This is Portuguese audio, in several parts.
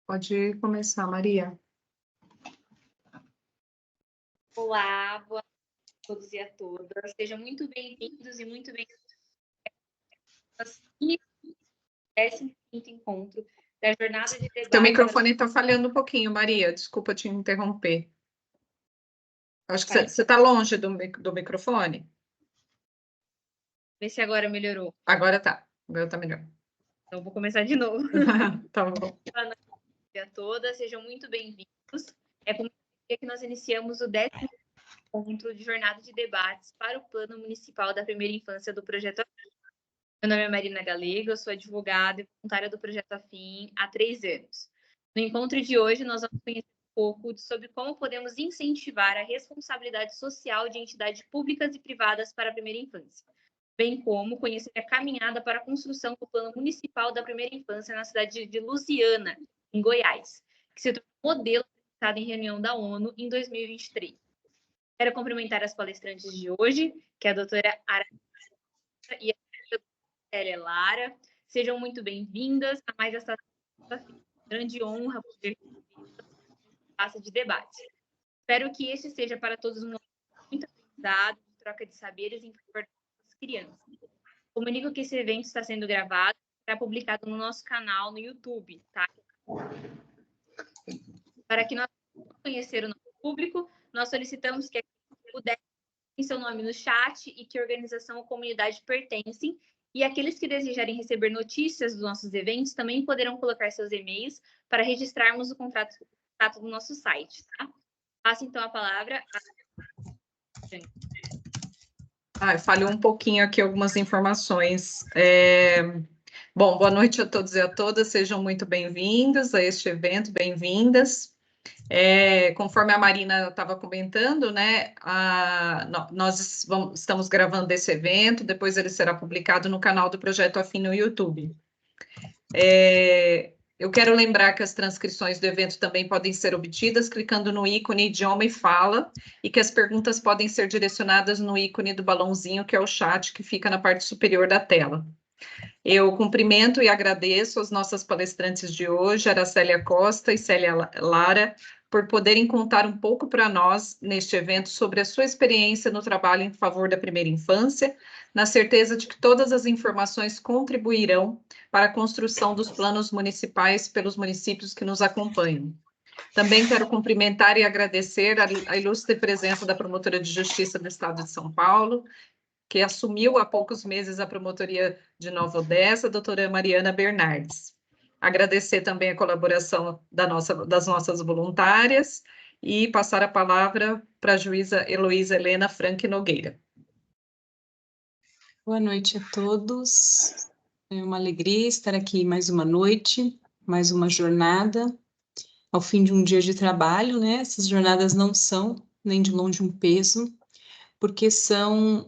Pode começar, Maria. Olá, boa noite a todos e a todas. Sejam muito bem-vindos e muito bem-vindas ao 15º encontro da Jornada de Debate. Seu microfone está falhando um pouquinho, Maria. Desculpa te interromper. Acho que você está longe do microfone. Vê se agora melhorou. Agora tá melhor. Então, vou começar de novo. Tá bom. Boa noite a todas, sejam muito bem-vindos. É com alegria que nós iniciamos o 10º encontro de Jornada de Debates para o Plano Municipal da Primeira Infância do Projeto Afim. Meu nome é Marina Galego, eu sou advogada e voluntária do Projeto Afim há 3 anos. No encontro de hoje, nós vamos conhecer um pouco sobre como podemos incentivar a responsabilidade social de entidades públicas e privadas para a primeira infância, bem como conhecer a caminhada para a construção do Plano Municipal da Primeira Infância na cidade de Lusiânia, em Goiás, que se tornou modelo apresentado em reunião da ONU em 2023. Quero cumprimentar as palestrantes de hoje, que é a doutora Ara e a Célia Lara. Sejam muito bem-vindas a mais essa grande honra poder espaço de debate. Espero que este seja para todos um momento muito aprendizado, de troca de saberes em favor das crianças. Comunico que esse evento está sendo gravado e será publicado no nosso canal no YouTube, tá? Para que nós possamos conhecer o nosso público, nós solicitamos que pudessem seu nome no chat e que organização ou comunidade pertencem. E aqueles que desejarem receber notícias dos nossos eventos também poderão colocar seus e-mails para registrarmos o contato do nosso site, tá? Passo então a palavra Falhou um pouquinho aqui algumas informações. Bom, boa noite a todos e a todas, sejam muito bem-vindos a este evento, bem-vindas. Conforme a Marina estava comentando, né, nós estamos gravando esse evento, depois ele será publicado no canal do Projeto Afim no YouTube. Eu quero lembrar que as transcrições do evento também podem ser obtidas clicando no ícone Idioma e Fala, e que as perguntas podem ser direcionadas no ícone do balãozinho, que é o chat, que fica na parte superior da tela. Eu cumprimento e agradeço as nossas palestrantes de hoje, Aracélia Costa e Célia Lara, por poderem contar um pouco para nós, neste evento, sobre a sua experiência no trabalho em favor da primeira infância, na certeza de que todas as informações contribuirão para a construção dos planos municipais pelos municípios que nos acompanham. Também quero cumprimentar e agradecer a ilustre presença da promotora de Justiça do Estado de São Paulo, que assumiu há poucos meses a promotoria de Nova Odessa, a doutora Mariana Bernardes. Agradecer também a colaboração das nossas voluntárias e passar a palavra para a juíza Heloísa Helena Frank Nogueira. Boa noite a todos. É uma alegria estar aqui mais uma noite, mais uma jornada, ao fim de um dia de trabalho, né? Essas jornadas não são nem de longe um peso, porque são,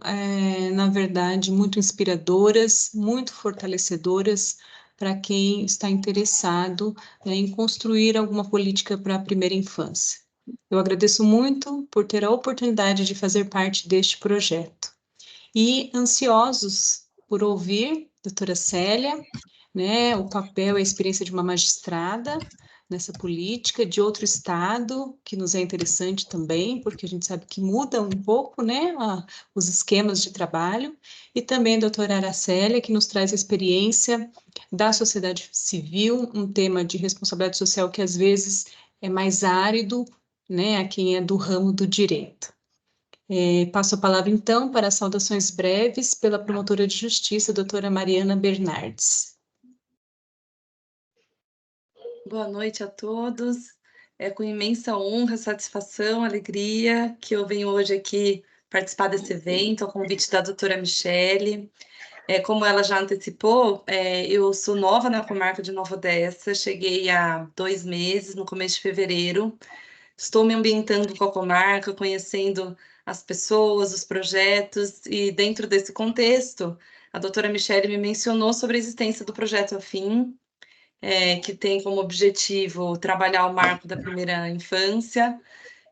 na verdade, muito inspiradoras, muito fortalecedoras para quem está interessado, né, em construir alguma política para a primeira infância. Eu agradeço muito por ter a oportunidade de fazer parte deste projeto. E ansiosos por ouvir, doutora Célia, né, o papel e a experiência de uma magistrada nessa política de outro estado, que nos é interessante também, porque a gente sabe que muda um pouco, né, os esquemas de trabalho, e também a doutora Aracélia, que nos traz a experiência da sociedade civil, um tema de responsabilidade social que às vezes é mais árido, né, a quem é do ramo do direito. Passo a palavra, então, para as saudações breves pela promotora de justiça, doutora Mariana Bernardes. Boa noite a todos. É com imensa honra, satisfação, alegria que eu venho hoje aqui participar desse evento, ao convite da doutora Michele. Como ela já antecipou, eu sou nova na comarca de Nova Odessa, cheguei há 2 meses, no começo de fevereiro. Estou me ambientando com a comarca, conhecendo as pessoas, os projetos, e dentro desse contexto, a doutora Michele me mencionou sobre a existência do Projeto Afim, que tem como objetivo trabalhar o marco da primeira infância.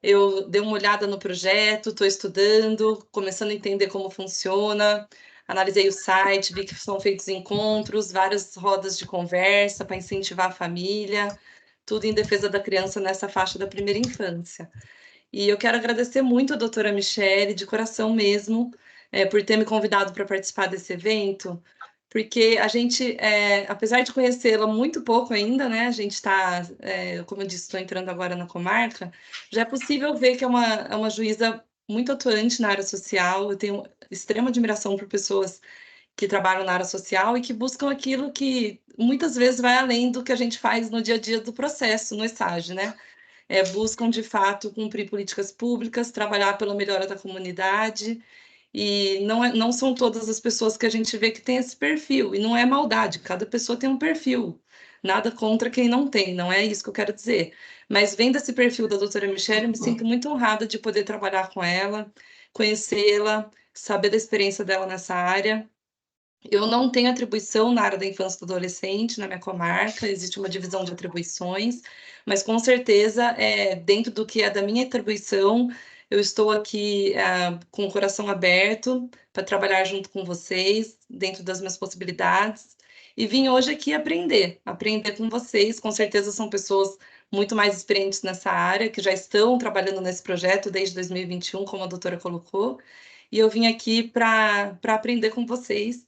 Eu dei uma olhada no projeto, estou estudando, começando a entender como funciona, analisei o site, vi que são feitos encontros, várias rodas de conversa para incentivar a família, tudo em defesa da criança nessa faixa da primeira infância. E eu quero agradecer muito a doutora Michele, de coração mesmo, por ter me convidado para participar desse evento, porque a gente, apesar de conhecê-la muito pouco ainda, né, a gente está, como eu disse, estou entrando agora na comarca, já é possível ver que é uma juíza muito atuante na área social. Eu tenho extrema admiração por pessoas que trabalham na área social e que buscam aquilo que muitas vezes vai além do que a gente faz no dia a dia do processo, no estágio, né? Buscam, de fato, cumprir políticas públicas, trabalhar pela melhora da comunidade, e não são todas as pessoas que a gente vê que tem esse perfil, e não é maldade, cada pessoa tem um perfil, nada contra quem não tem, não é isso que eu quero dizer. Mas vendo esse perfil da doutora Michele, eu me sinto muito honrada de poder trabalhar com ela, conhecê-la, saber da experiência dela nessa área. Eu não tenho atribuição na área da infância e do adolescente, na minha comarca, existe uma divisão de atribuições, mas com certeza, dentro do que é da minha atribuição, eu estou aqui com o coração aberto para trabalhar junto com vocês, dentro das minhas possibilidades, e vim hoje aqui aprender com vocês. Com certeza são pessoas muito mais experientes nessa área, que já estão trabalhando nesse projeto desde 2021, como a doutora colocou, e eu vim aqui para aprender com vocês,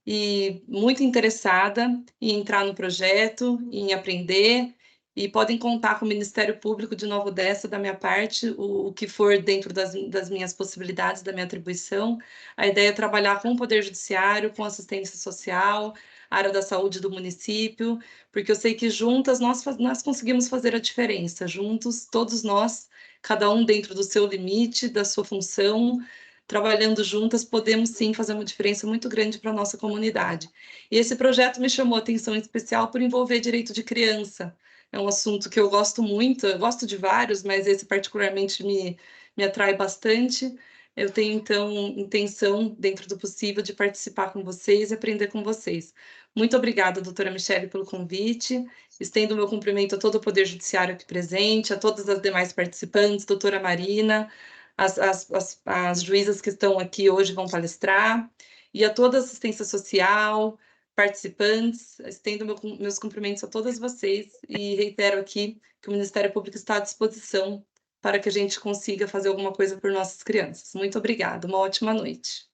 e muito interessada em entrar no projeto, em aprender, e podem contar com o Ministério Público de Nova Odessa, da minha parte, o que for dentro das minhas possibilidades, da minha atribuição. A ideia é trabalhar com o Poder Judiciário, com assistência social, área da saúde do município, porque eu sei que juntas nós conseguimos fazer a diferença, juntos, todos nós, cada um dentro do seu limite, da sua função, trabalhando juntas, podemos sim fazer uma diferença muito grande para a nossa comunidade. E esse projeto me chamou a atenção em especial por envolver direito de criança. É um assunto que eu gosto muito, eu gosto de vários, mas esse particularmente me atrai bastante. Eu tenho, então, intenção, dentro do possível, de participar com vocês e aprender com vocês. Muito obrigada, doutora Michele, pelo convite. Estendo o meu cumprimento a todo o Poder Judiciário aqui presente, a todas as demais participantes, doutora Marina, as juízas que estão aqui hoje vão palestrar, e a toda a assistência social, participantes. Estendo meus cumprimentos a todas vocês e reitero aqui que o Ministério Público está à disposição para que a gente consiga fazer alguma coisa por nossas crianças. Muito obrigada, uma ótima noite.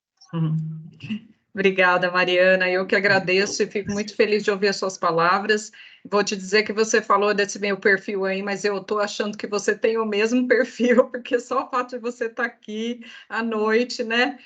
Obrigada, Mariana. Eu que agradeço e fico muito feliz de ouvir as suas palavras. Vou te dizer que você falou desse meu perfil aí, mas eu estou achando que você tem o mesmo perfil, porque só o fato de você estar aqui à noite, né,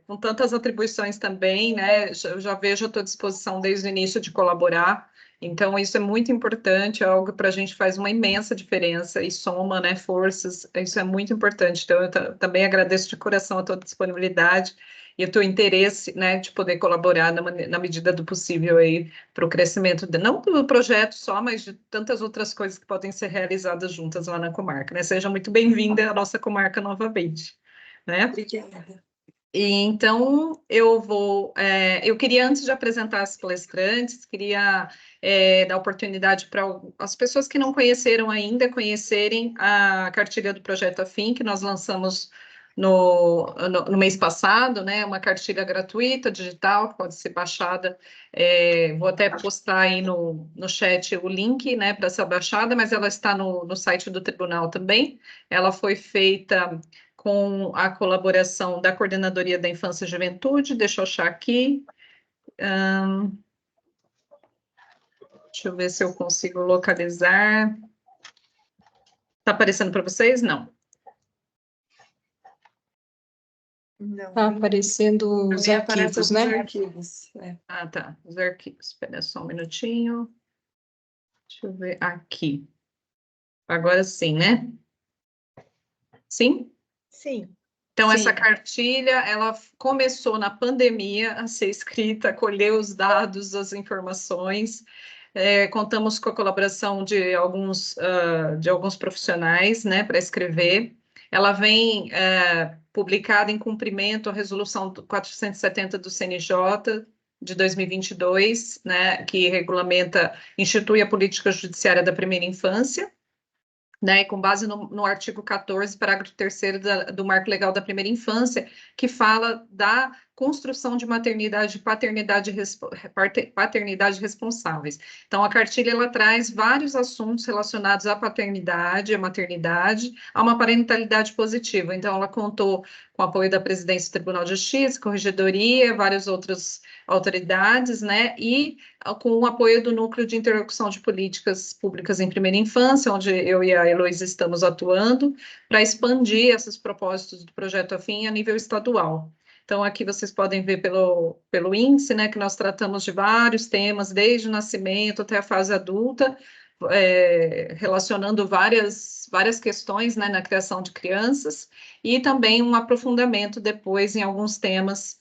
com tantas atribuições também, né, eu já vejo a tua disposição desde o início de colaborar. Então, isso é muito importante, é algo para a gente faz uma imensa diferença e soma, né, forças, isso é muito importante. Então, eu também agradeço de coração a tua disponibilidade e o teu interesse, né, de poder colaborar na medida do possível aí para o crescimento, não do projeto só, mas de tantas outras coisas que podem ser realizadas juntas lá na comarca, né? Seja muito bem-vinda à nossa comarca novamente, né? Obrigada. E então eu queria, antes de apresentar as palestrantes, queria dar oportunidade para as pessoas que não conheceram ainda, conhecerem a cartilha do Projeto Afim, que nós lançamos no mês passado, né? Uma cartilha gratuita, digital, que pode ser baixada. Vou até postar aí no chat o link, né, para ser baixada, mas ela está no site do tribunal também. Ela foi feita com a colaboração da Coordenadoria da Infância e Juventude. Deixa eu achar aqui. Deixa eu ver se eu consigo localizar. Está aparecendo para vocês? Não. Está aparecendo os arquivos, né? Arquivos, Ah, tá. Os arquivos. Espera só um minutinho. Deixa eu ver aqui. Agora sim, né? Sim? Sim. Então, Sim. essa cartilha, ela começou na pandemia a ser escrita, colher os dados, as informações. Contamos com a colaboração de alguns profissionais, né, para escrever. Ela vem publicada em cumprimento à resolução 470 do CNJ de 2022, né, que institui a política judiciária da primeira infância, né, com base no artigo 14, parágrafo 3º do Marco Legal da Primeira Infância, que fala da construção de maternidade e paternidade responsáveis. Então, a cartilha, ela traz vários assuntos relacionados à paternidade, à maternidade, a uma parentalidade positiva. Então, ela contou com o apoio da Presidência do Tribunal de Justiça, Corregedoria, várias outras autoridades, né, e com o apoio do Núcleo de Interlocução de Políticas Públicas em Primeira Infância, onde eu e a Heloísa estamos atuando, para expandir esses propósitos do projeto Afim a nível estadual. Então, aqui vocês podem ver pelo índice, né, que nós tratamos de vários temas, desde o nascimento até a fase adulta, relacionando várias questões, né, na criação de crianças, e também um aprofundamento depois em alguns temas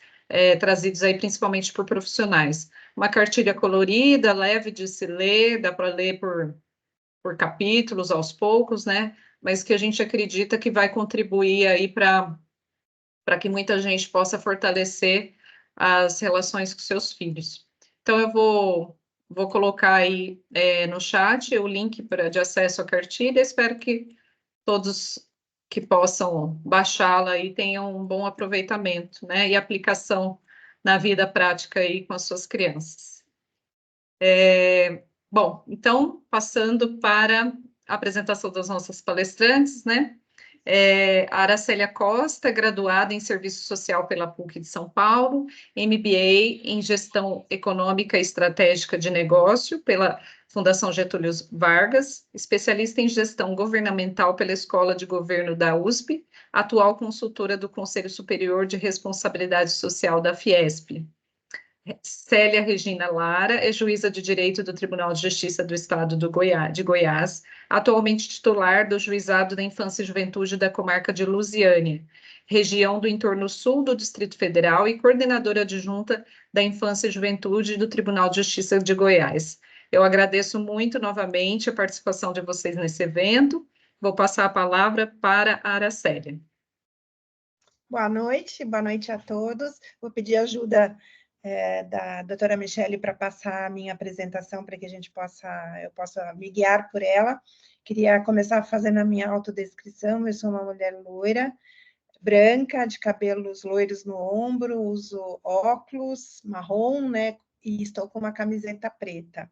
trazidos aí principalmente por profissionais. Uma cartilha colorida, leve de se ler, dá para ler por capítulos aos poucos, né, mas que a gente acredita que vai contribuir aí para que muita gente possa fortalecer as relações com seus filhos. Então, eu vou colocar aí no chat o link de acesso à cartilha, espero que todos que possam baixá-la e tenham um bom aproveitamento, né, e aplicação na vida prática aí com as suas crianças. Bom, então, passando para a apresentação das nossas palestrantes, né, a Aracélia Costa, graduada em Serviço Social pela PUC de São Paulo, MBA em Gestão Econômica e Estratégica de Negócio pela Fundação Getúlio Vargas, especialista em Gestão Governamental pela Escola de Governo da USP, atual consultora do Conselho Superior de Responsabilidade Social da Fiesp. Célia Regina Lara é juíza de Direito do Tribunal de Justiça do Estado de Goiás, atualmente titular do Juizado da Infância e Juventude da Comarca de Lusiânia, região do entorno sul do Distrito Federal e coordenadora adjunta da Infância e Juventude do Tribunal de Justiça de Goiás. Eu agradeço muito novamente a participação de vocês nesse evento. Vou passar a palavra para a Aracélia. Boa noite a todos. Vou pedir ajuda da doutora Michele para passar a minha apresentação para que eu possa me guiar por ela. Queria começar fazendo a minha autodescrição. Eu sou uma mulher loira, branca, de cabelos loiros no ombro, uso óculos marrom, né, e estou com uma camiseta preta.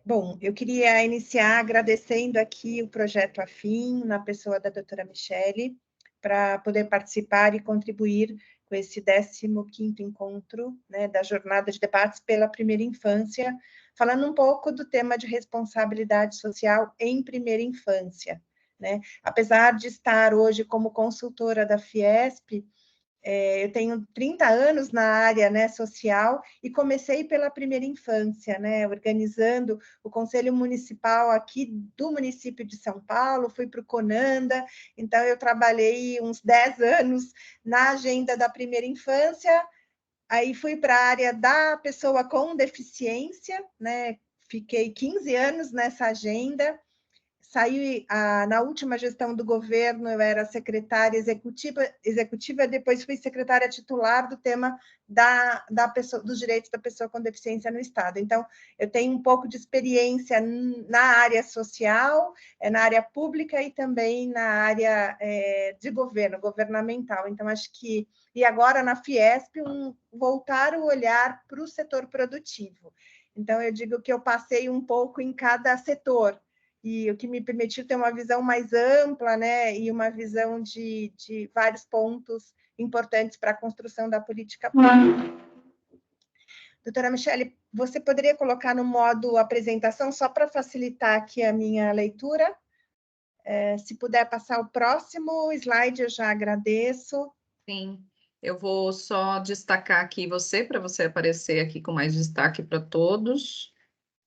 Bom, eu queria iniciar agradecendo aqui o Projeto Afim, na pessoa da doutora Michele, para poder participar e contribuir com esse 15º encontro, né, da Jornada de Debates pela Primeira Infância, falando um pouco do tema de responsabilidade social em primeira infância, né? Apesar de estar hoje como consultora da Fiesp, eu tenho 30 anos na área, né, social, e comecei pela primeira infância, né, organizando o Conselho Municipal aqui do município de São Paulo, fui para o CONANDA, então eu trabalhei uns 10 anos na agenda da primeira infância, aí fui para a área da pessoa com deficiência, né, fiquei 15 anos nessa agenda. Saí na última gestão do governo, eu era secretária executiva, depois fui secretária titular do tema dos direitos da pessoa com deficiência no Estado. Então, eu tenho um pouco de experiência na área social, na área pública e também na área de governo, governamental. Então, acho que... E agora, na Fiesp, voltar o olhar para o setor produtivo. Então, eu digo que eu passei um pouco em cada setor, e o que me permitiu ter uma visão mais ampla, né, e uma visão de vários pontos importantes para a construção da política pública. Doutora Michele, você poderia colocar no modo apresentação, só para facilitar aqui a minha leitura? Se puder passar o próximo slide, eu já agradeço. Sim, eu vou só destacar aqui para você aparecer aqui com mais destaque para todos.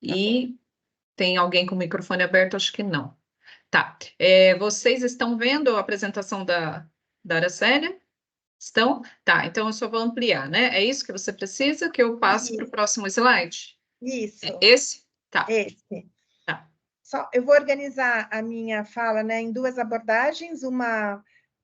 E tem alguém com o microfone aberto? Acho que não. Tá. Vocês estão vendo a apresentação da Aracélia? Estão? Tá, então eu só vou ampliar, né? É isso que você precisa? Que eu passe para o próximo slide? Isso. Esse? Tá. Esse. Tá. Eu vou organizar a minha fala, né, em duas abordagens, uma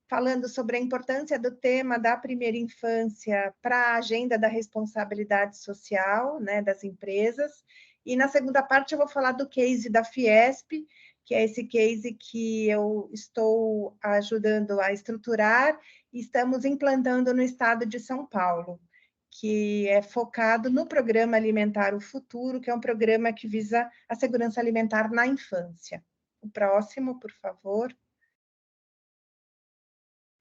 falando sobre a importância do tema da primeira infância para a agenda da responsabilidade social, né, das empresas, e na segunda parte eu vou falar do case da Fiesp, que é esse case que eu estou ajudando a estruturar estamos implantando no estado de São Paulo, que é focado no Programa Alimentar o Futuro, que é um programa que visa a segurança alimentar na infância. O próximo, por favor.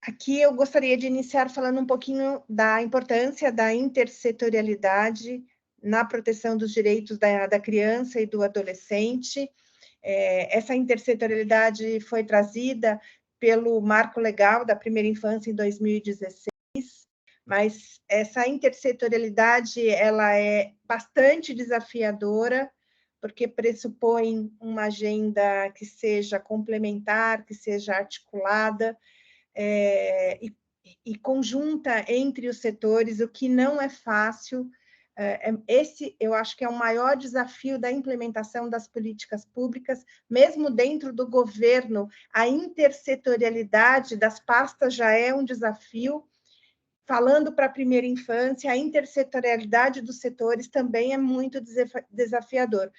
Aqui eu gostaria de iniciar falando um pouquinho da importância da intersetorialidade na proteção dos direitos da criança e do adolescente. Essa intersetorialidade foi trazida pelo Marco Legal da Primeira Infância em 2016, mas essa intersetorialidade ela é bastante desafiadora, porque pressupõe uma agenda que seja complementar, que seja articulada, e conjunta entre os setores, o que não é fácil. Esse, eu acho que é o maior desafio da implementação das políticas públicas, mesmo dentro do governo, a intersetorialidade das pastas já é um desafio. Falando para a primeira infância, a intersetorialidade dos setores também é muito desafiador.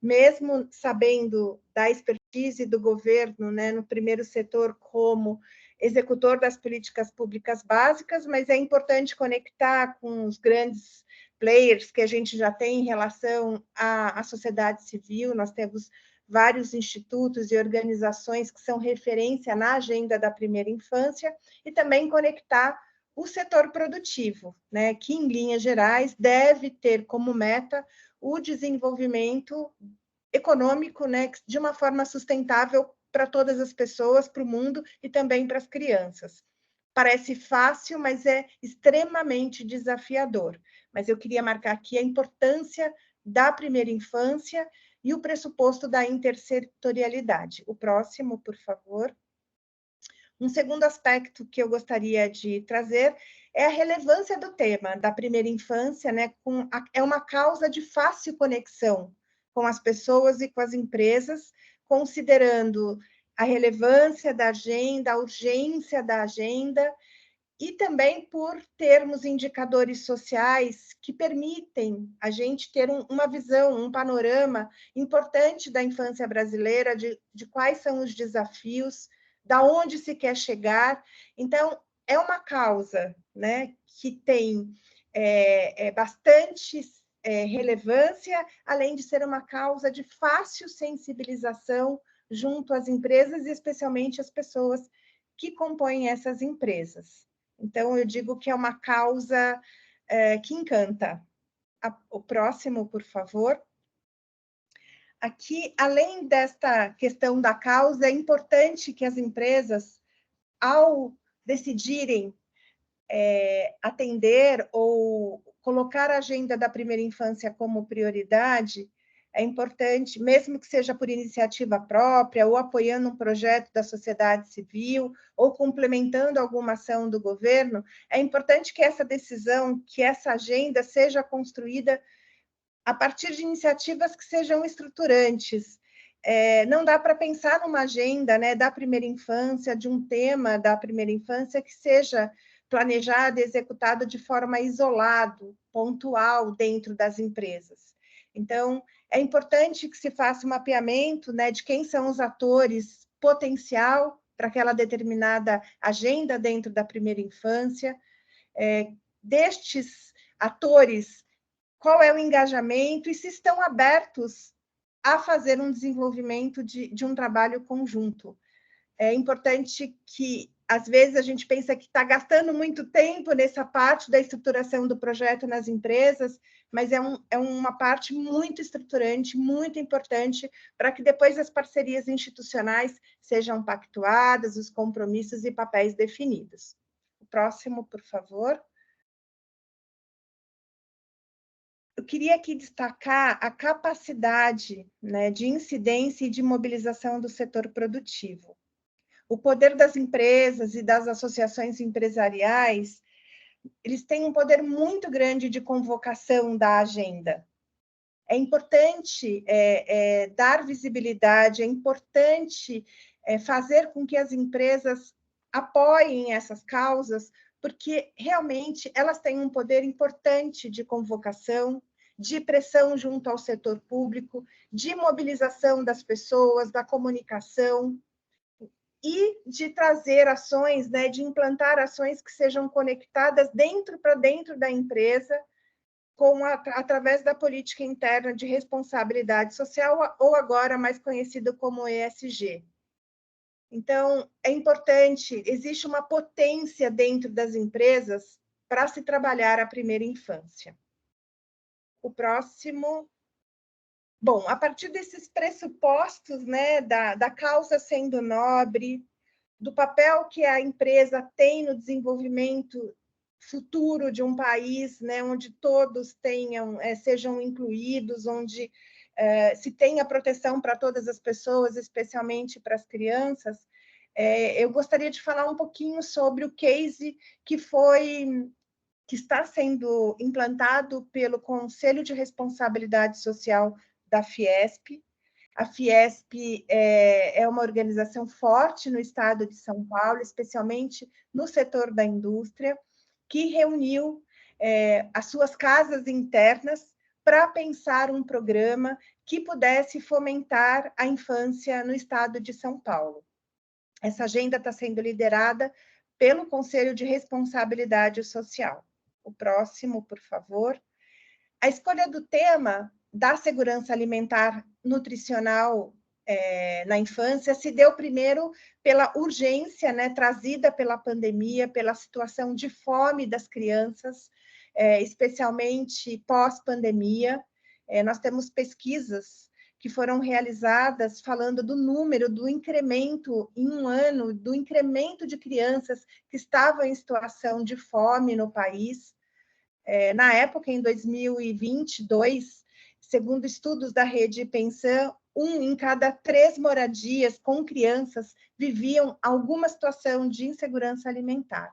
Mesmo sabendo da expertise do governo, né, no primeiro setor como executor das políticas públicas básicas, mas é importante conectar com os grandes players que a gente já tem em relação à sociedade civil. Nós temos vários institutos e organizações que são referência na agenda da primeira infância, e também conectar o setor produtivo, né, que, em linhas gerais, deve ter como meta o desenvolvimento econômico, né, de uma forma sustentável para todas as pessoas, para o mundo e também para as crianças. Parece fácil, mas é extremamente desafiador. Mas eu queria marcar aqui a importância da primeira infância e o pressuposto da intersetorialidade. O próximo, por favor. Um segundo aspecto que eu gostaria de trazer é a relevância do tema da primeira infância, né? É uma causa de fácil conexão com as pessoas e com as empresas, considerando a relevância da agenda, a urgência da agenda, e também por termos indicadores sociais que permitem a gente ter uma visão, um panorama importante da infância brasileira, de quais são os desafios, da onde se quer chegar. Então, é uma causa, né, que tem bastante relevância, além de ser uma causa de fácil sensibilização junto às empresas e especialmente às pessoas que compõem essas empresas. Então, eu digo que é uma causa que encanta. O próximo, por favor. Aqui, além desta questão da causa, é importante que as empresas, ao decidirem atender ou colocar a agenda da primeira infância como prioridade, é importante, mesmo que seja por iniciativa própria, ou apoiando um projeto da sociedade civil, ou complementando alguma ação do governo, é importante que essa decisão, que essa agenda seja construída a partir de iniciativas que sejam estruturantes. Não dá para pensar numa agenda, né, da primeira infância, de um tema da primeira infância que seja planejado e executado de forma isolada, pontual, dentro das empresas. Então, é importante que se faça um mapeamento, né, de quem são os atores potencial para aquela determinada agenda dentro da primeira infância, destes atores, qual é o engajamento e se estão abertos a fazer um desenvolvimento de um trabalho conjunto. É importante que, às vezes, a gente pensa que está gastando muito tempo nessa parte da estruturação do projeto nas empresas, mas é uma parte muito estruturante, muito importante, para que depois as parcerias institucionais sejam pactuadas, os compromissos e papéis definidos. O próximo, por favor. Eu queria aqui destacar a capacidade, né, de incidência e de mobilização do setor produtivo. O poder das empresas e das associações empresariais, eles têm um poder muito grande de convocação da agenda. É importante dar visibilidade, é importante fazer com que as empresas apoiem essas causas, porque realmente elas têm um poder importante de convocação, de pressão junto ao setor público, de mobilização das pessoas, da comunicação. e de trazer ações, né, de implantar ações que sejam conectadas para dentro da empresa, através da política interna de responsabilidade social, ou agora mais conhecido como ESG. Então, é importante, existe uma potência dentro das empresas para se trabalhar a primeira infância. O próximo. Bom, a partir desses pressupostos, né, da causa sendo nobre, do papel que a empresa tem no desenvolvimento futuro de um país, né, onde todos sejam incluídos, onde se tenha proteção para todas as pessoas, especialmente para as crianças, eu gostaria de falar um pouquinho sobre o case que está sendo implantado pelo Conselho de Responsabilidade Social da Fiesp. A Fiesp é uma organização forte no estado de São Paulo, especialmente no setor da indústria, que reuniu as suas casas internas para pensar um programa que pudesse fomentar a infância no estado de São Paulo. Essa agenda está sendo liderada pelo Conselho de Responsabilidade Social. O próximo, por favor. A escolha do tema da segurança alimentar nutricional na infância se deu primeiro pela urgência, né, trazida pela pandemia, pela situação de fome das crianças, especialmente pós-pandemia. Nós temos pesquisas que foram realizadas falando do número, do incremento em um ano, do incremento de crianças que estavam em situação de fome no país. Na época, em 2022, segundo estudos da rede Pensan, 1 em cada 3 moradias com crianças viviam alguma situação de insegurança alimentar.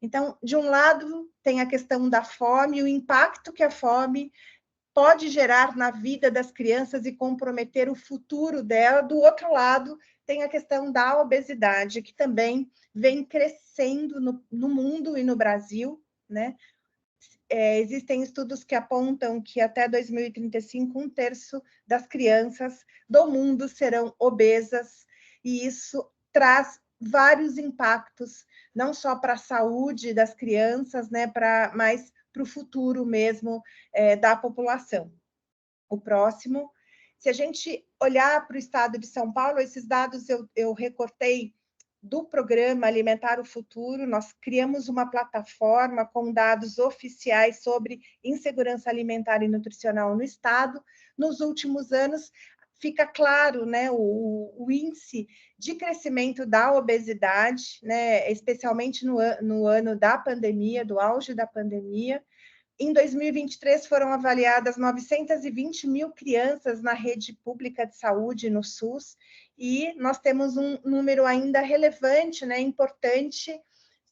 Então, de um lado, tem a questão da fome, o impacto que a fome pode gerar na vida das crianças e comprometer o futuro dela. Do outro lado, tem a questão da obesidade, que também vem crescendo no mundo e no Brasil, né? Existem estudos que apontam que até 2035, 1/3 das crianças do mundo serão obesas, e isso traz vários impactos, não só para a saúde das crianças, né, mas para o futuro mesmo da população. O próximo. Se a gente olhar para o estado de São Paulo, esses dados eu recortei do programa Alimentar o Futuro. Nós criamos uma plataforma com dados oficiais sobre insegurança alimentar e nutricional no estado. Nos últimos anos, fica claro, né, o índice de crescimento da obesidade, né, especialmente no ano da pandemia, do auge da pandemia. Em 2023, foram avaliadas 920 mil crianças na rede pública de saúde, no SUS, e nós temos um número ainda relevante, né, importante,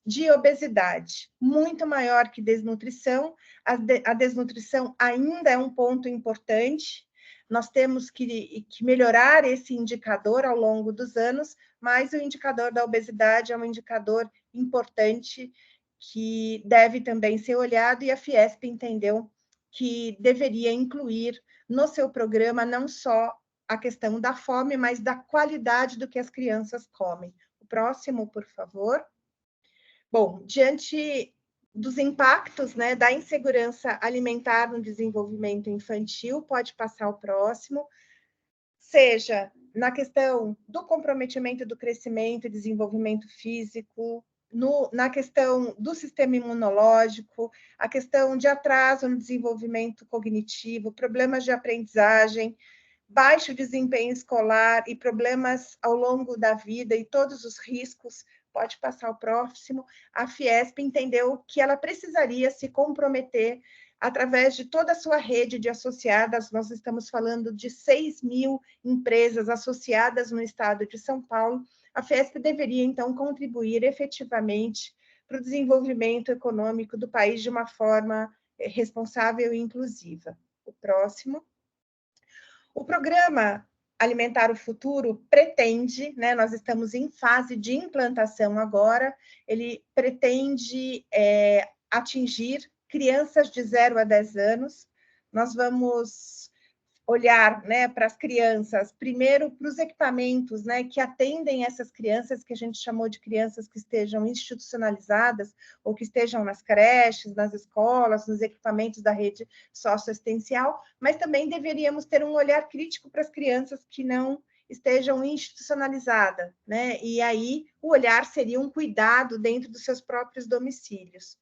de obesidade, muito maior que desnutrição. A desnutrição ainda é um ponto importante, nós temos que melhorar esse indicador ao longo dos anos, mas o indicador da obesidade é um indicador importante que deve também ser olhado, e a Fiesp entendeu que deveria incluir no seu programa não só a questão da fome, mas da qualidade do que as crianças comem. O próximo, por favor. Bom, diante dos impactos, né, da insegurança alimentar no desenvolvimento infantil, pode passar o próximo, seja na questão do comprometimento do crescimento e desenvolvimento físico, na questão do sistema imunológico, a questão de atraso no desenvolvimento cognitivo, problemas de aprendizagem, baixo desempenho escolar e problemas ao longo da vida e todos os riscos. Pode passar o próximo. A Fiesp entendeu que ela precisaria se comprometer através de toda a sua rede de associadas. Nós estamos falando de 6 mil empresas associadas no estado de São Paulo. A Fiesp deveria, então, contribuir efetivamente para o desenvolvimento econômico do país de uma forma responsável e inclusiva. O próximo. O programa Alimentar o Futuro pretende, né, nós estamos em fase de implantação agora, ele pretende atingir crianças de 0 a 10 anos. Nós vamos olhar, né, para as crianças, primeiro para os equipamentos, né, que atendem essas crianças, que a gente chamou de crianças que estejam institucionalizadas, ou que estejam nas creches, nas escolas, nos equipamentos da rede socioassistencial, mas também deveríamos ter um olhar crítico para as crianças que não estejam institucionalizadas, né, e aí o olhar seria um cuidado dentro dos seus próprios domicílios.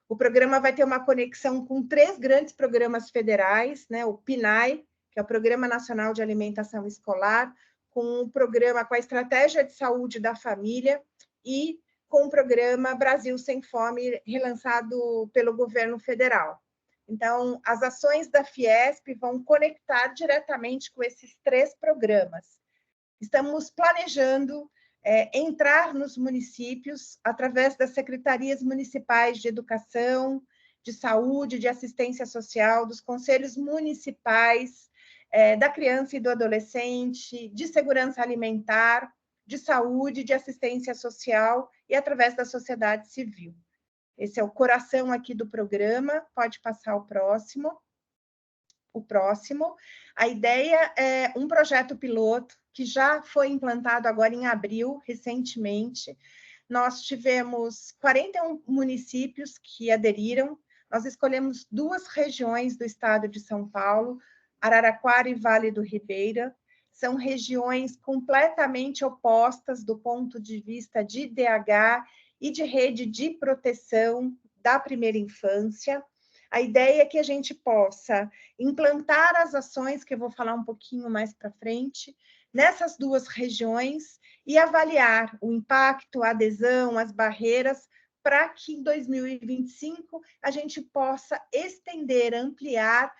O programa vai ter uma conexão com 3 grandes programas federais, né, o PNAE, que é o Programa Nacional de Alimentação Escolar, com o programa, com a Estratégia de Saúde da Família e com o programa Brasil Sem Fome, relançado pelo governo federal. Então, as ações da Fiesp vão conectar diretamente com esses 3 programas. Estamos planejando entrar nos municípios através das secretarias municipais de educação, de saúde, de assistência social, dos conselhos municipais, da criança e do adolescente, de segurança alimentar, de saúde, de assistência social e através da sociedade civil. Esse é o coração aqui do programa. Pode passar o próximo. A ideia é um projeto piloto que já foi implantado agora em abril, recentemente. Nós tivemos 41 municípios que aderiram. Nós escolhemos 2 regiões do estado de São Paulo, Araraquara e Vale do Ribeira. São regiões completamente opostas do ponto de vista de IDH e de rede de proteção da primeira infância. A ideia é que a gente possa implantar as ações, que eu vou falar um pouquinho mais para frente, nessas 2 regiões e avaliar o impacto, a adesão, as barreiras, para que em 2025 a gente possa estender, ampliar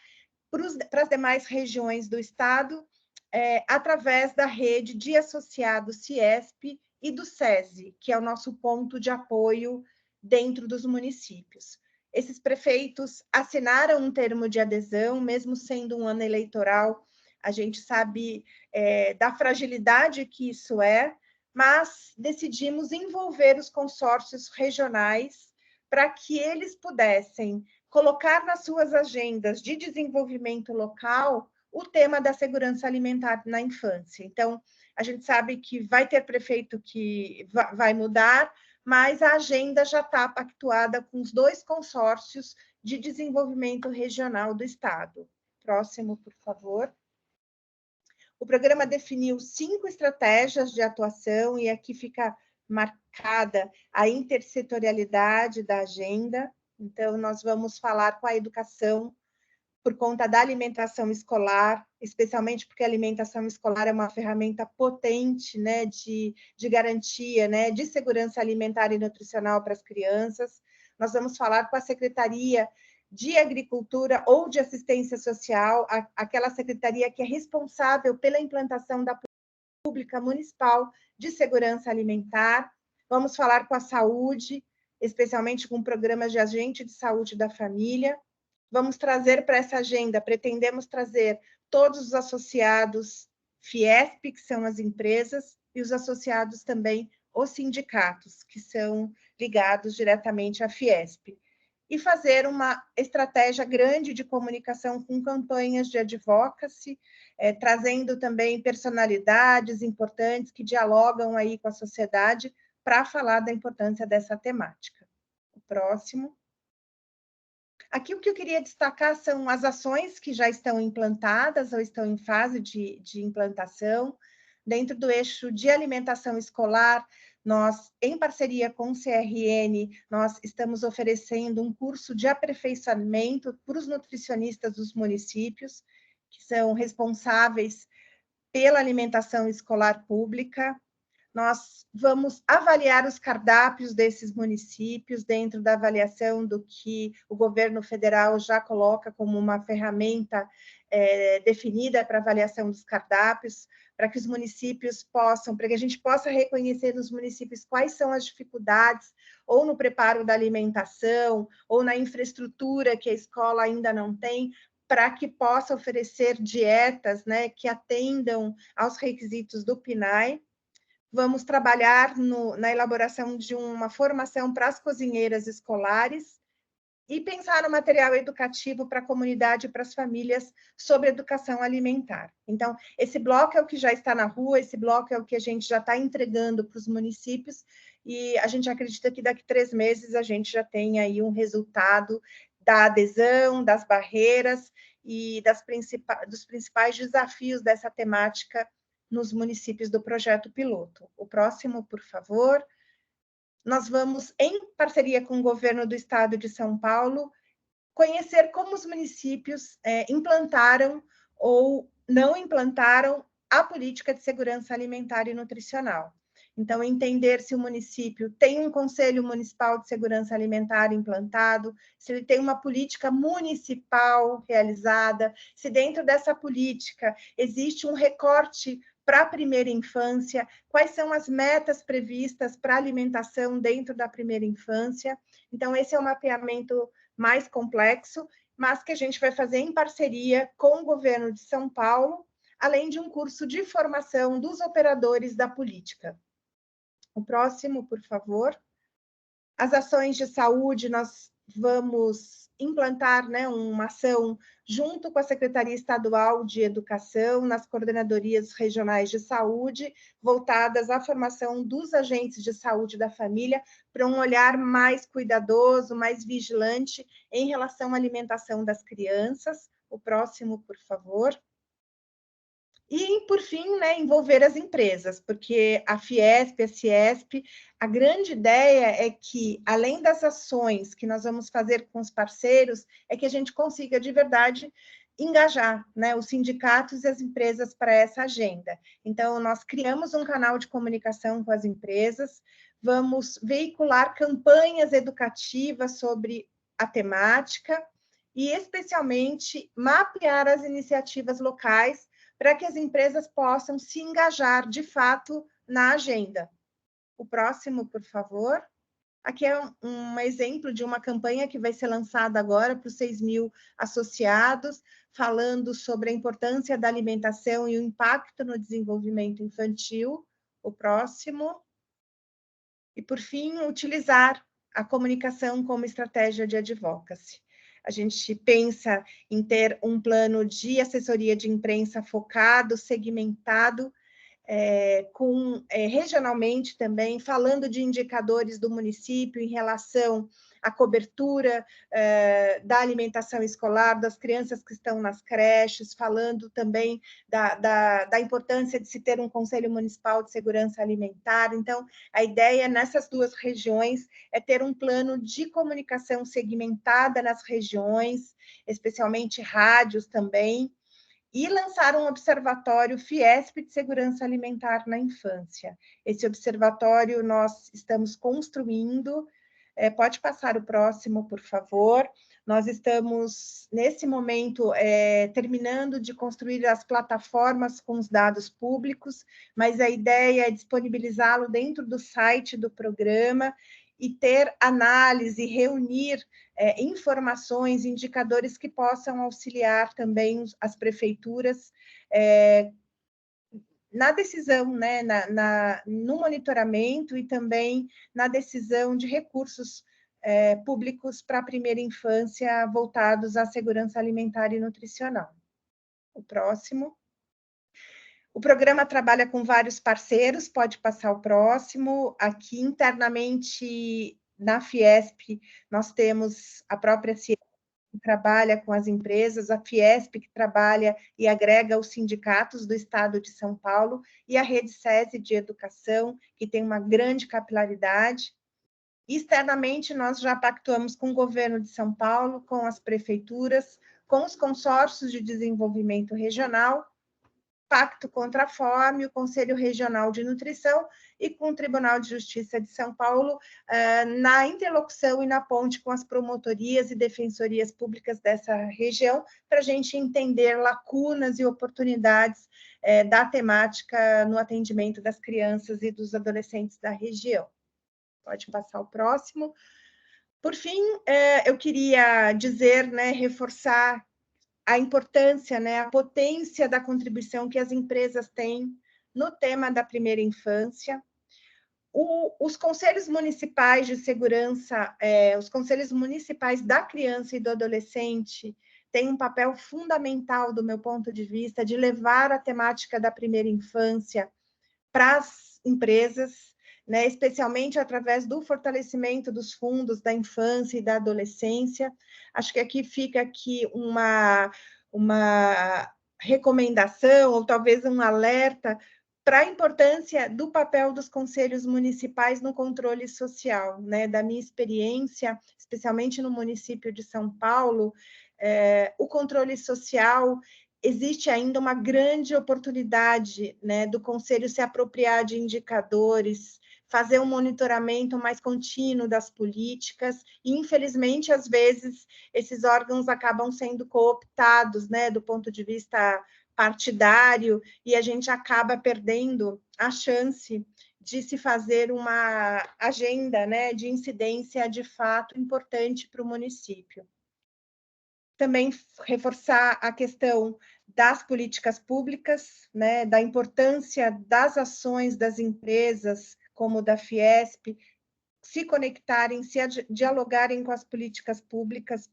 para as demais regiões do estado, através da rede de associados CIESP e do SESI, que é o nosso ponto de apoio dentro dos municípios. Esses prefeitos assinaram um termo de adesão, mesmo sendo um ano eleitoral, a gente sabe da fragilidade que isso é, mas decidimos envolver os consórcios regionais para que eles pudessem colocar nas suas agendas de desenvolvimento local o tema da segurança alimentar na infância. Então, a gente sabe que vai ter prefeito que vai mudar, mas a agenda já está pactuada com os 2 consórcios de desenvolvimento regional do estado. Próximo, por favor. O programa definiu 5 estratégias de atuação e aqui fica marcada a intersetorialidade da agenda. Então, nós vamos falar com a educação por conta da alimentação escolar, especialmente porque a alimentação escolar é uma ferramenta potente, né, de garantia, né, de segurança alimentar e nutricional para as crianças. Nós vamos falar com a Secretaria de Agricultura ou de Assistência Social, aquela secretaria que é responsável pela implantação da Pública Municipal de Segurança Alimentar. Vamos falar com a saúde, especialmente com programas de agente de saúde da família. Vamos trazer para essa agenda, pretendemos trazer todos os associados Fiesp, que são as empresas, e os associados também, os sindicatos, que são ligados diretamente à Fiesp. E fazer uma estratégia grande de comunicação com campanhas de advocacy, trazendo também personalidades importantes que dialogam aí com a sociedade para falar da importância dessa temática. O próximo. Aqui o que eu queria destacar são as ações que já estão implantadas ou estão em fase de implantação. Dentro do eixo de alimentação escolar, nós, em parceria com o CRN, nós estamos oferecendo um curso de aperfeiçoamento para os nutricionistas dos municípios, que são responsáveis pela alimentação escolar pública. Nós vamos avaliar os cardápios desses municípios dentro da avaliação do que o governo federal já coloca como uma ferramenta definida para avaliação dos cardápios, para que os municípios possam, para que a gente possa reconhecer nos municípios quais são as dificuldades, ou no preparo da alimentação, ou na infraestrutura que a escola ainda não tem, para que possa oferecer dietas, né, que atendam aos requisitos do PNAE. Vamos trabalhar na elaboração de uma formação para as cozinheiras escolares, e pensar no material educativo para a comunidade e para as famílias sobre educação alimentar. Então, esse bloco é o que já está na rua, esse bloco é o que a gente já está entregando para os municípios, e a gente acredita que daqui a 3 meses a gente já tem aí um resultado da adesão, das barreiras e dos principais desafios dessa temática nos municípios do projeto piloto. O próximo, por favor. Nós vamos, em parceria com o governo do estado de São Paulo, conhecer como os municípios implantaram ou não implantaram a política de segurança alimentar e nutricional. Então, entender se o município tem um Conselho Municipal de Segurança Alimentar implantado, se ele tem uma política municipal realizada, se dentro dessa política existe um recorte para a primeira infância, quais são as metas previstas para a alimentação dentro da primeira infância. Então, esse é o mapeamento mais complexo, mas que a gente vai fazer em parceria com o governo de São Paulo, além de um curso de formação dos operadores da política. O próximo, por favor. As ações de saúde, nós vamos implantar, né, uma ação junto com a Secretaria Estadual de Educação, nas coordenadorias regionais de saúde, voltadas à formação dos agentes de saúde da família, para um olhar mais cuidadoso, mais vigilante em relação à alimentação das crianças. O próximo, por favor. E, por fim, né, envolver as empresas, porque a Fiesp, a Ciesp, a grande ideia é que, além das ações que nós vamos fazer com os parceiros, é que a gente consiga, de verdade, engajar, né, os sindicatos e as empresas para essa agenda. Então, nós criamos um canal de comunicação com as empresas, vamos veicular campanhas educativas sobre a temática e, especialmente, mapear as iniciativas locais para que as empresas possam se engajar, de fato, na agenda. O próximo, por favor. Aqui é um exemplo de uma campanha que vai ser lançada agora para os 6.000 associados, falando sobre a importância da alimentação e o impacto no desenvolvimento infantil. O próximo. E, por fim, utilizar a comunicação como estratégia de advocacy. A gente pensa em ter um plano de assessoria de imprensa focado, segmentado, regionalmente também, falando de indicadores do município em relação à cobertura da alimentação escolar, das crianças que estão nas creches, falando também da importância de se ter um Conselho Municipal de Segurança Alimentar. Então, a ideia nessas 2 regiões é ter um plano de comunicação segmentada nas regiões, especialmente rádios também, e lançar um observatório Fiesp de segurança alimentar na infância. Esse observatório nós estamos construindo. Pode passar o próximo, por favor. Nós estamos, nesse momento, terminando de construir as plataformas com os dados públicos, mas a ideia é disponibilizá-lo dentro do site do programa e ter análise, reunir informações, indicadores que possam auxiliar também as prefeituras na decisão, né, no monitoramento e também na decisão de recursos públicos para a primeira infância voltados à segurança alimentar e nutricional. O próximo. O programa trabalha com vários parceiros, pode passar o próximo. Aqui, internamente, na Fiesp, nós temos a própria Ciesp, que trabalha com as empresas, a Fiesp, que trabalha e agrega os sindicatos do Estado de São Paulo, e a Rede SESI de Educação, que tem uma grande capilaridade. Externamente, nós já pactuamos com o governo de São Paulo, com as prefeituras, com os consórcios de desenvolvimento regional, Pacto contra a Fome, o Conselho Regional de Nutrição e com o Tribunal de Justiça de São Paulo, na interlocução e na ponte com as promotorias e defensorias públicas dessa região, para a gente entender lacunas e oportunidades da temática no atendimento das crianças e dos adolescentes da região. Pode passar o próximo. Por fim, eu queria dizer, né, reforçar a importância, né, a potência da contribuição que as empresas têm no tema da primeira infância. Os conselhos municipais de segurança, os conselhos municipais da criança e do adolescente têm um papel fundamental, do meu ponto de vista, de levar a temática da primeira infância para as empresas, né, especialmente através do fortalecimento dos fundos da infância e da adolescência. Acho que aqui fica uma recomendação, ou talvez um alerta, para a importância do papel dos conselhos municipais no controle social, né? Da minha experiência, especialmente no município de São Paulo, o controle social, existe ainda uma grande oportunidade, né, do conselho se apropriar de indicadores, fazer um monitoramento mais contínuo das políticas, e, infelizmente, às vezes, esses órgãos acabam sendo cooptados, né, do ponto de vista partidário, e a gente acaba perdendo a chance de se fazer uma agenda, né, de incidência de fato importante para o município. Também reforçar a questão das políticas públicas, né, da importância das ações das empresas, como da Fiesp, se conectarem, se dialogarem com as políticas públicas,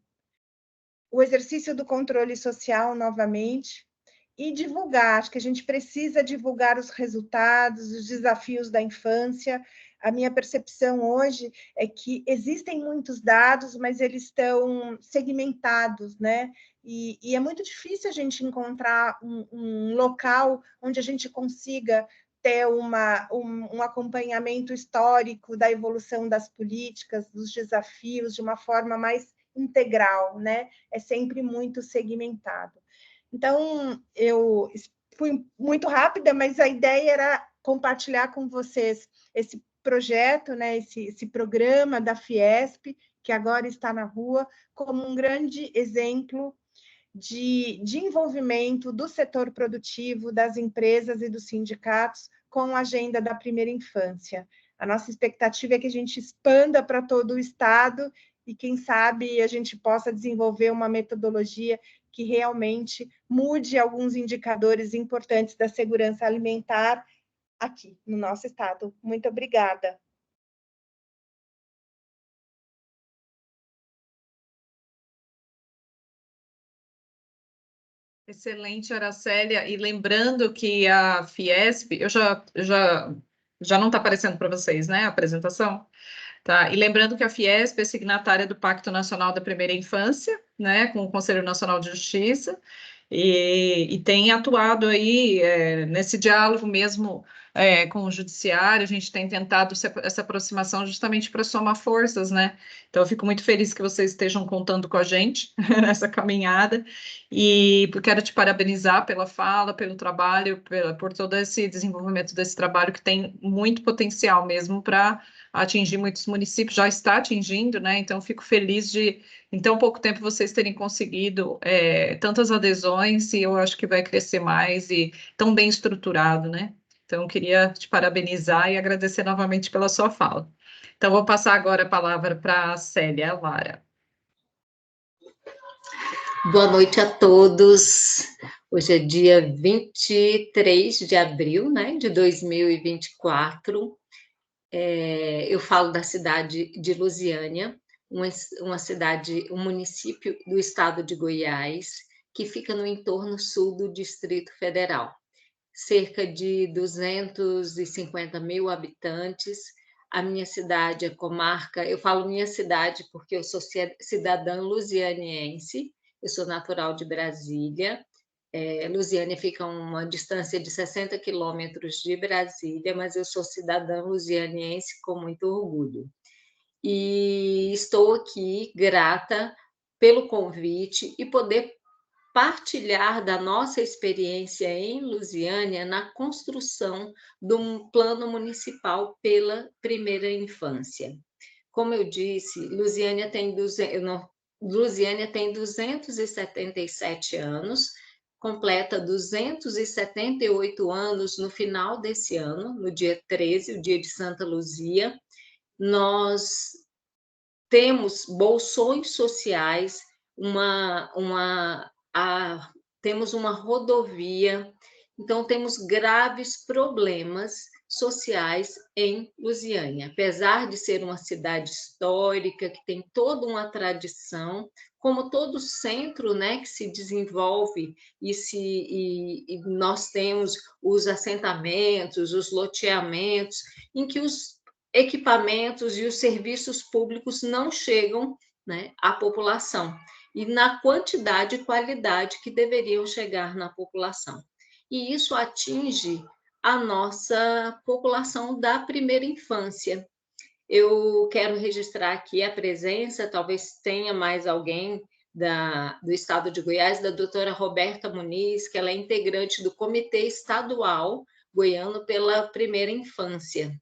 o exercício do controle social, novamente, e divulgar. Acho que a gente precisa divulgar os resultados, os desafios da infância. A minha percepção hoje é que existem muitos dados, mas eles estão segmentados, né? E é muito difícil a gente encontrar um local onde a gente consiga ter um acompanhamento histórico da evolução das políticas, dos desafios, de uma forma mais integral, né? É sempre muito segmentado. Então, eu fui muito rápida, mas a ideia era compartilhar com vocês esse projeto, né, esse programa da Fiesp, que agora está na rua, como um grande exemplo de envolvimento do setor produtivo, das empresas e dos sindicatos com a agenda da primeira infância. A nossa expectativa é que a gente expanda para todo o Estado e, quem sabe, a gente possa desenvolver uma metodologia que realmente mude alguns indicadores importantes da segurança alimentar aqui no nosso Estado. Muito obrigada. Excelente, Aracélia. E lembrando que a Fiesp, já não está aparecendo para vocês, né, a apresentação? Tá, e lembrando que a Fiesp é signatária do Pacto Nacional da Primeira Infância, né, com o Conselho Nacional de Justiça, e tem atuado aí nesse diálogo mesmo com o Judiciário. A gente tem tentado essa aproximação justamente para somar forças, né? Então, eu fico muito feliz que vocês estejam contando com a gente nessa caminhada, e quero te parabenizar pela fala, pelo trabalho, por todo esse desenvolvimento desse trabalho que tem muito potencial mesmo para atingir muitos municípios, já está atingindo, né? Então, fico feliz de, em tão pouco tempo, vocês terem conseguido tantas adesões, e eu acho que vai crescer mais, e tão bem estruturado, né? Então, queria te parabenizar e agradecer novamente pela sua fala. Então, vou passar agora a palavra para a Célia Lara. Boa noite a todos. Hoje é dia 23 de abril, né, de 2024. Eu falo da cidade de Lusiânia, uma cidade, um município do estado de Goiás, que fica no entorno sul do Distrito Federal. Cerca de 250 mil habitantes. A minha cidade, a comarca, eu falo minha cidade porque eu sou cidadã lusianiense, eu sou natural de Brasília. Lusiânia fica a uma distância de 60 quilômetros de Brasília, mas eu sou cidadã lusianiense com muito orgulho. E estou aqui grata pelo convite e poder partilhar da nossa experiência em Lusiânia na construção de um plano municipal pela primeira infância. Como eu disse, Lusiânia tem 277 anos, completa 278 anos no final desse ano, no dia 13, o dia de Santa Luzia. Nós temos bolsões sociais, temos uma rodovia, então temos graves problemas sociais em Lusiânia. Apesar de ser uma cidade histórica, que tem toda uma tradição, como todo centro, né, que se desenvolve e nós temos os assentamentos, os loteamentos, em que os equipamentos e os serviços públicos não chegam, né, à população, e na quantidade e qualidade que deveriam chegar na população. E isso atinge a nossa população da primeira infância. Eu quero registrar aqui a presença, talvez tenha mais alguém do estado de Goiás, da doutora Roberta Muniz, que ela é integrante do Comitê Estadual Goiano pela Primeira Infância.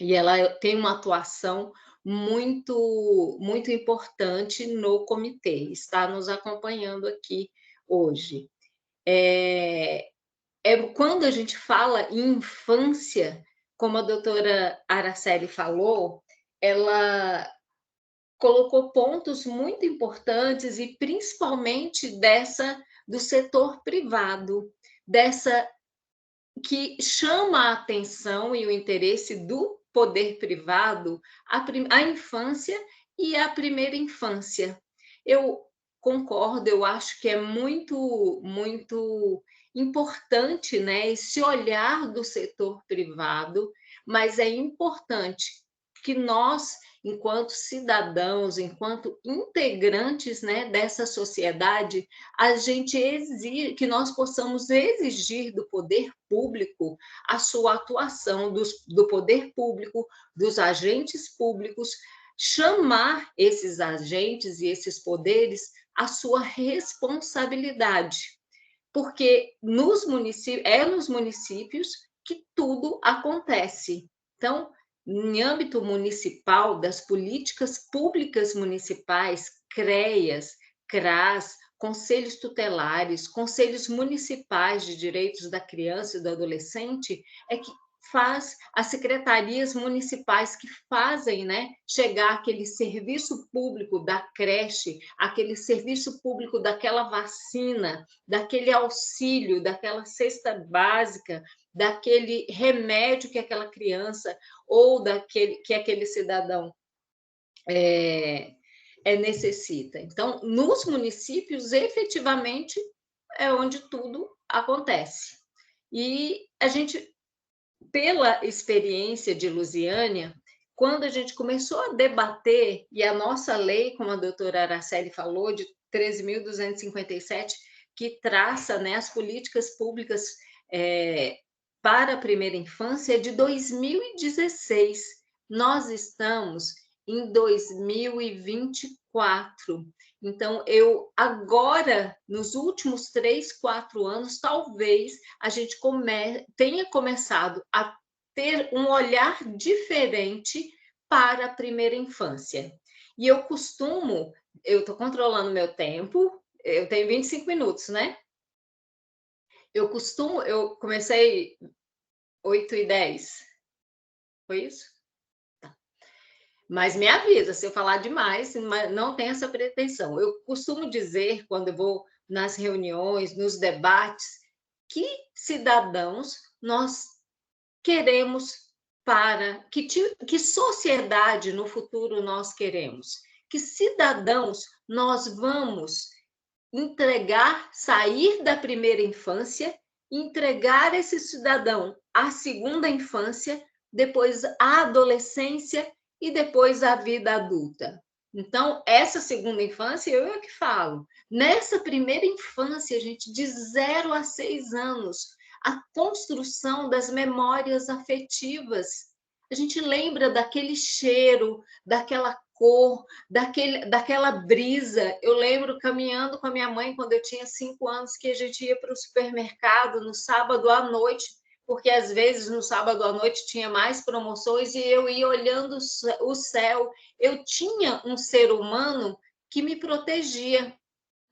E ela tem uma atuação muito, muito importante no comitê, está nos acompanhando aqui hoje. Quando a gente fala em infância, como a doutora Araceli falou, ela colocou pontos muito importantes e principalmente do setor privado, dessa que chama a atenção e o interesse do poder privado a infância e a primeira infância. Eu concordo, eu acho que é muito, muito importante, né, esse olhar do setor privado, mas é importante que nós, enquanto cidadãos, enquanto integrantes, né, dessa sociedade, que nós possamos exigir do poder público a sua atuação, do poder público, dos agentes públicos, chamar esses agentes e esses poderes à sua responsabilidade, porque nos municípios que tudo acontece. Então, em âmbito municipal, das políticas públicas municipais, CREAS, CRAS, conselhos tutelares, conselhos municipais de direitos da criança e do adolescente, é que faz as secretarias municipais que fazem, né, chegar aquele serviço público da creche, aquele serviço público daquela vacina, daquele auxílio, daquela cesta básica, daquele remédio que aquela criança ou que aquele cidadão necessita. Então, nos municípios, efetivamente, é onde tudo acontece. E a gente, pela experiência de Lusiânia, quando a gente começou a debater, e a nossa lei, como a doutora Araceli falou, de 13.257, que traça, né, as políticas públicas para a primeira infância, é de 2016. Nós estamos em 2024. Então, agora, nos últimos 3, 4 anos, talvez a gente tenha começado a ter um olhar diferente para a primeira infância. E eu estou controlando meu tempo, eu tenho 25 minutos, né? Eu comecei 8h10. Foi isso? Tá. Mas me avisa, se eu falar demais, não tem essa pretensão. Eu costumo dizer, quando eu vou nas reuniões, nos debates, que cidadãos nós queremos que sociedade no futuro nós queremos, que cidadãos nós vamos sair da primeira infância, entregar esse cidadão à segunda infância, depois à adolescência e depois à vida adulta. Então, essa segunda infância, eu que falo. Nessa primeira infância, gente, de 0 a 6 anos, a construção das memórias afetivas. A gente lembra daquele cheiro, daquela cor, daquela brisa. Eu lembro caminhando com a minha mãe quando eu tinha 5 anos, que a gente ia para o supermercado no sábado à noite, porque às vezes no sábado à noite tinha mais promoções, e eu ia olhando o céu. Eu tinha um ser humano que me protegia.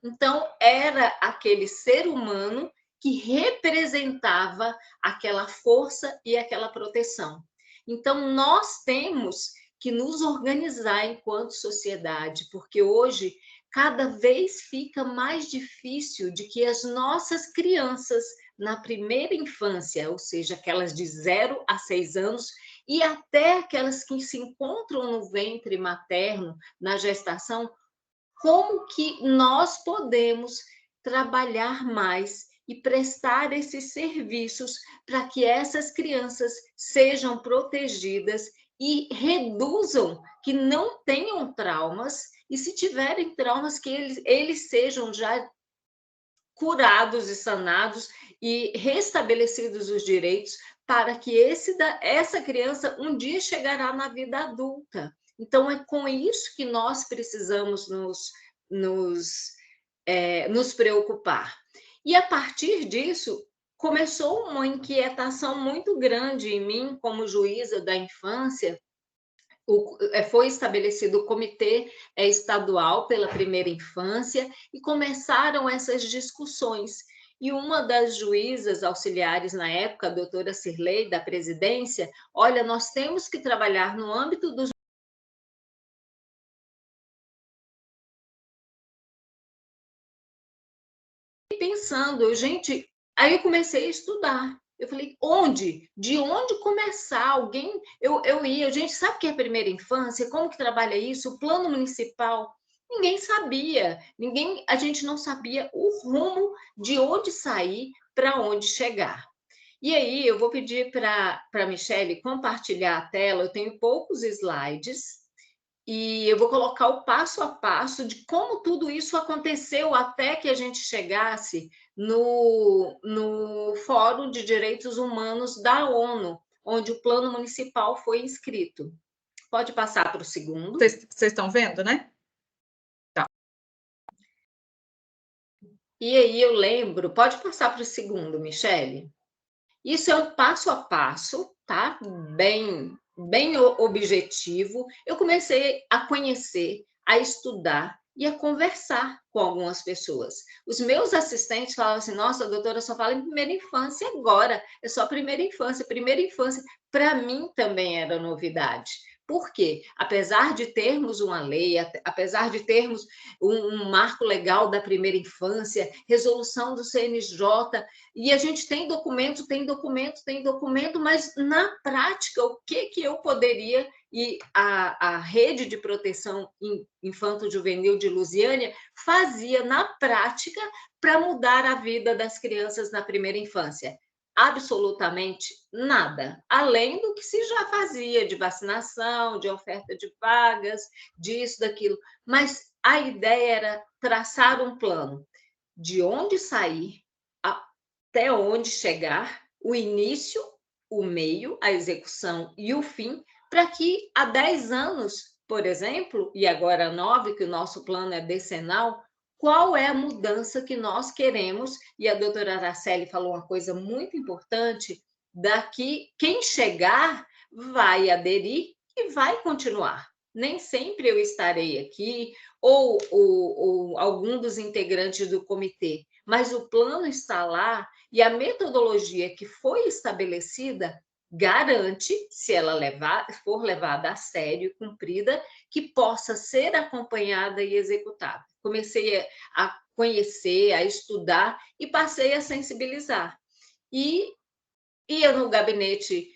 Então, era aquele ser humano que representava aquela força e aquela proteção. Então, nós temos que nos organizar enquanto sociedade, porque hoje cada vez fica mais difícil de que as nossas crianças na primeira infância, ou seja, aquelas de 0 a 6 anos, e até aquelas que se encontram no ventre materno, na gestação, como que nós podemos trabalhar mais e prestar esses serviços para que essas crianças sejam protegidas e reduzam, que não tenham traumas, e se tiverem traumas, que eles sejam já curados e sanados e restabelecidos os direitos, para que essa criança um dia chegará na vida adulta. Então, é com isso que nós precisamos nos preocupar. E, a partir disso, começou uma inquietação muito grande em mim, como juíza da infância. Foi estabelecido o Comitê Estadual pela Primeira Infância e começaram essas discussões. E uma das juízas auxiliares na época, a doutora Cirlei, da presidência, olha, nós temos que trabalhar no âmbito dos pensando, gente, aí eu comecei a estudar. Eu falei, onde? De onde começar? Alguém, eu ia, gente, sabe o que é primeira infância? Como que trabalha isso? O plano municipal? Ninguém sabia, a gente não sabia o rumo de onde sair, para onde chegar. E aí, eu vou pedir para a Michele compartilhar a tela, eu tenho poucos slides, e eu vou colocar o passo a passo de como tudo isso aconteceu até que a gente chegasse no Fórum de Direitos Humanos da ONU, onde o Plano Municipal foi inscrito. Pode passar para o segundo. Vocês estão vendo, né? Tá. E aí eu lembro, pode passar para o segundo, Michele. Isso é um passo a passo, tá? Bem objetivo. Eu comecei a conhecer, a estudar e a conversar com algumas pessoas. Os meus assistentes falavam assim, nossa, a doutora só fala em primeira infância agora, é só primeira infância. Primeira infância, para mim, também era novidade. Por quê? Apesar de termos uma lei, apesar de termos um marco legal da primeira infância, resolução do CNJ, e a gente tem documento, mas na prática, o que eu poderia, e a Rede de Proteção Infanto-Juvenil de Lusiânia fazia na prática para mudar a vida das crianças na primeira infância? Absolutamente nada, além do que se já fazia de vacinação, de oferta de vagas, disso, daquilo. Mas a ideia era traçar um plano de onde sair, até onde chegar, o início, o meio, a execução e o fim, para que há 10 anos, por exemplo, e agora 9, que o nosso plano é decenal, qual é a mudança que nós queremos? E a doutora Araceli falou uma coisa muito importante, daqui quem chegar vai aderir e vai continuar. Nem sempre eu estarei aqui, ou algum dos integrantes do comitê, mas o plano está lá e a metodologia que foi estabelecida garante, se ela for levada a sério e cumprida, que possa ser acompanhada e executada. Comecei a conhecer, a estudar e passei a sensibilizar. E ia no gabinete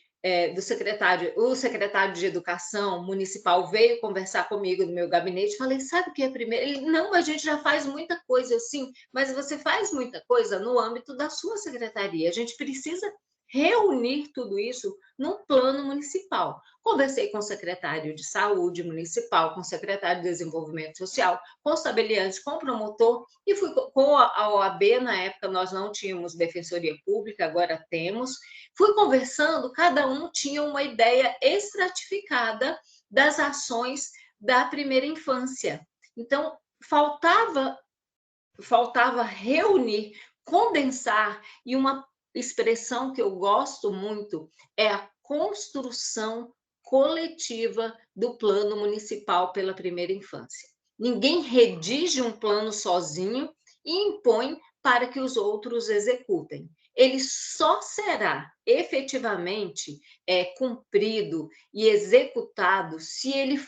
do secretário, o secretário de Educação Municipal veio conversar comigo no meu gabinete, falei, sabe o que é primeiro? Ele, não, a gente já faz muita coisa assim, mas você faz muita coisa no âmbito da sua secretaria, a gente precisa reunir tudo isso num plano municipal. Conversei com o secretário de Saúde municipal, com o secretário de Desenvolvimento Social, com os tabeliantes, com o promotor, e fui com a OAB, na época nós não tínhamos defensoria pública, agora temos. Fui conversando, cada um tinha uma ideia estratificada das ações da primeira infância. Então, faltava reunir, condensar, e uma expressão que eu gosto muito é a construção coletiva do plano municipal pela primeira infância. Ninguém redige um plano sozinho e impõe para que os outros executem. ele só será efetivamente cumprido e executado se ele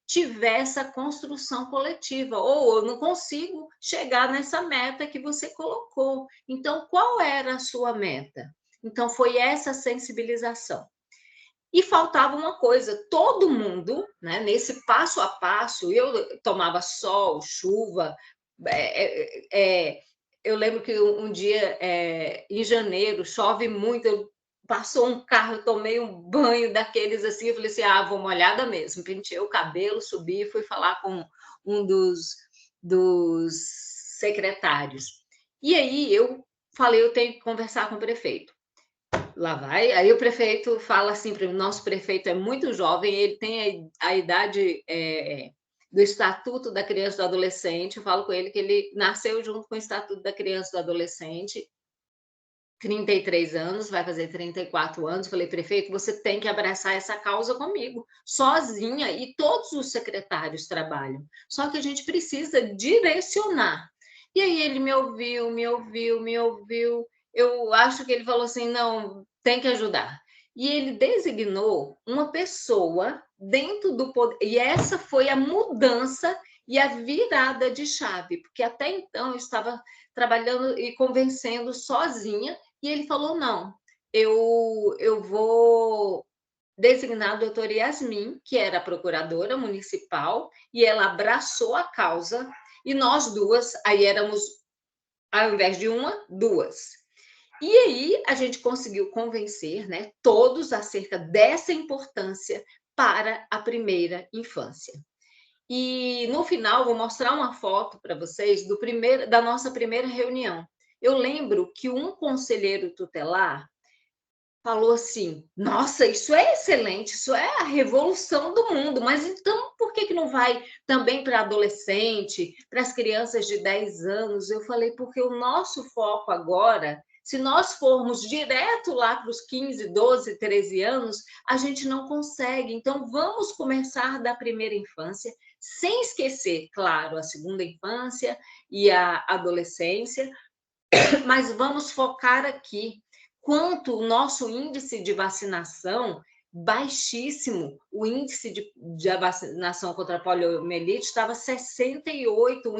tiver essa construção coletiva, ou eu não consigo chegar nessa meta que você colocou. Então, qual era a sua meta? Então, foi essa sensibilização. E faltava uma coisa, todo mundo, né, nesse passo a passo, eu tomava sol, chuva, eu lembro que um dia, em janeiro, chove muito, passou um carro, eu tomei um banho daqueles assim, eu falei assim, vou molhada mesmo, pentei o cabelo, subi e fui falar com um dos secretários. E aí eu falei, eu tenho que conversar com o prefeito. Lá vai, aí o prefeito fala assim para mim, nosso prefeito é muito jovem, ele tem a idade do Estatuto da Criança e do Adolescente, eu falo com ele que ele nasceu junto com o Estatuto da Criança e do Adolescente, 33 anos, vai fazer 34 anos, falei, prefeito, você tem que abraçar essa causa comigo, sozinha, e todos os secretários trabalham, só que a gente precisa direcionar. E aí ele me ouviu, eu acho que ele falou assim, não, tem que ajudar. E ele designou uma pessoa dentro do poder, e essa foi a mudança e a virada de chave, porque até então eu estava trabalhando e convencendo sozinha, e ele falou, não, eu vou designar a doutora Yasmin, que era a procuradora municipal, e ela abraçou a causa, e nós duas, aí éramos, ao invés de uma, duas. E aí a gente conseguiu convencer, né, todos acerca dessa importância para a primeira infância. E no final vou mostrar uma foto para vocês da nossa primeira reunião. Eu lembro que um conselheiro tutelar falou assim, nossa, isso é excelente, isso é a revolução do mundo, mas então por que não vai também para adolescente, para as crianças de 10 anos? Eu falei, porque o nosso foco agora, se nós formos direto lá para os 15, 12, 13 anos, a gente não consegue. Então, vamos começar da primeira infância, sem esquecer, claro, a segunda infância e a adolescência, mas vamos focar aqui. Quanto o nosso índice de vacinação baixíssimo, o índice de vacinação contra a poliomielite estava 68,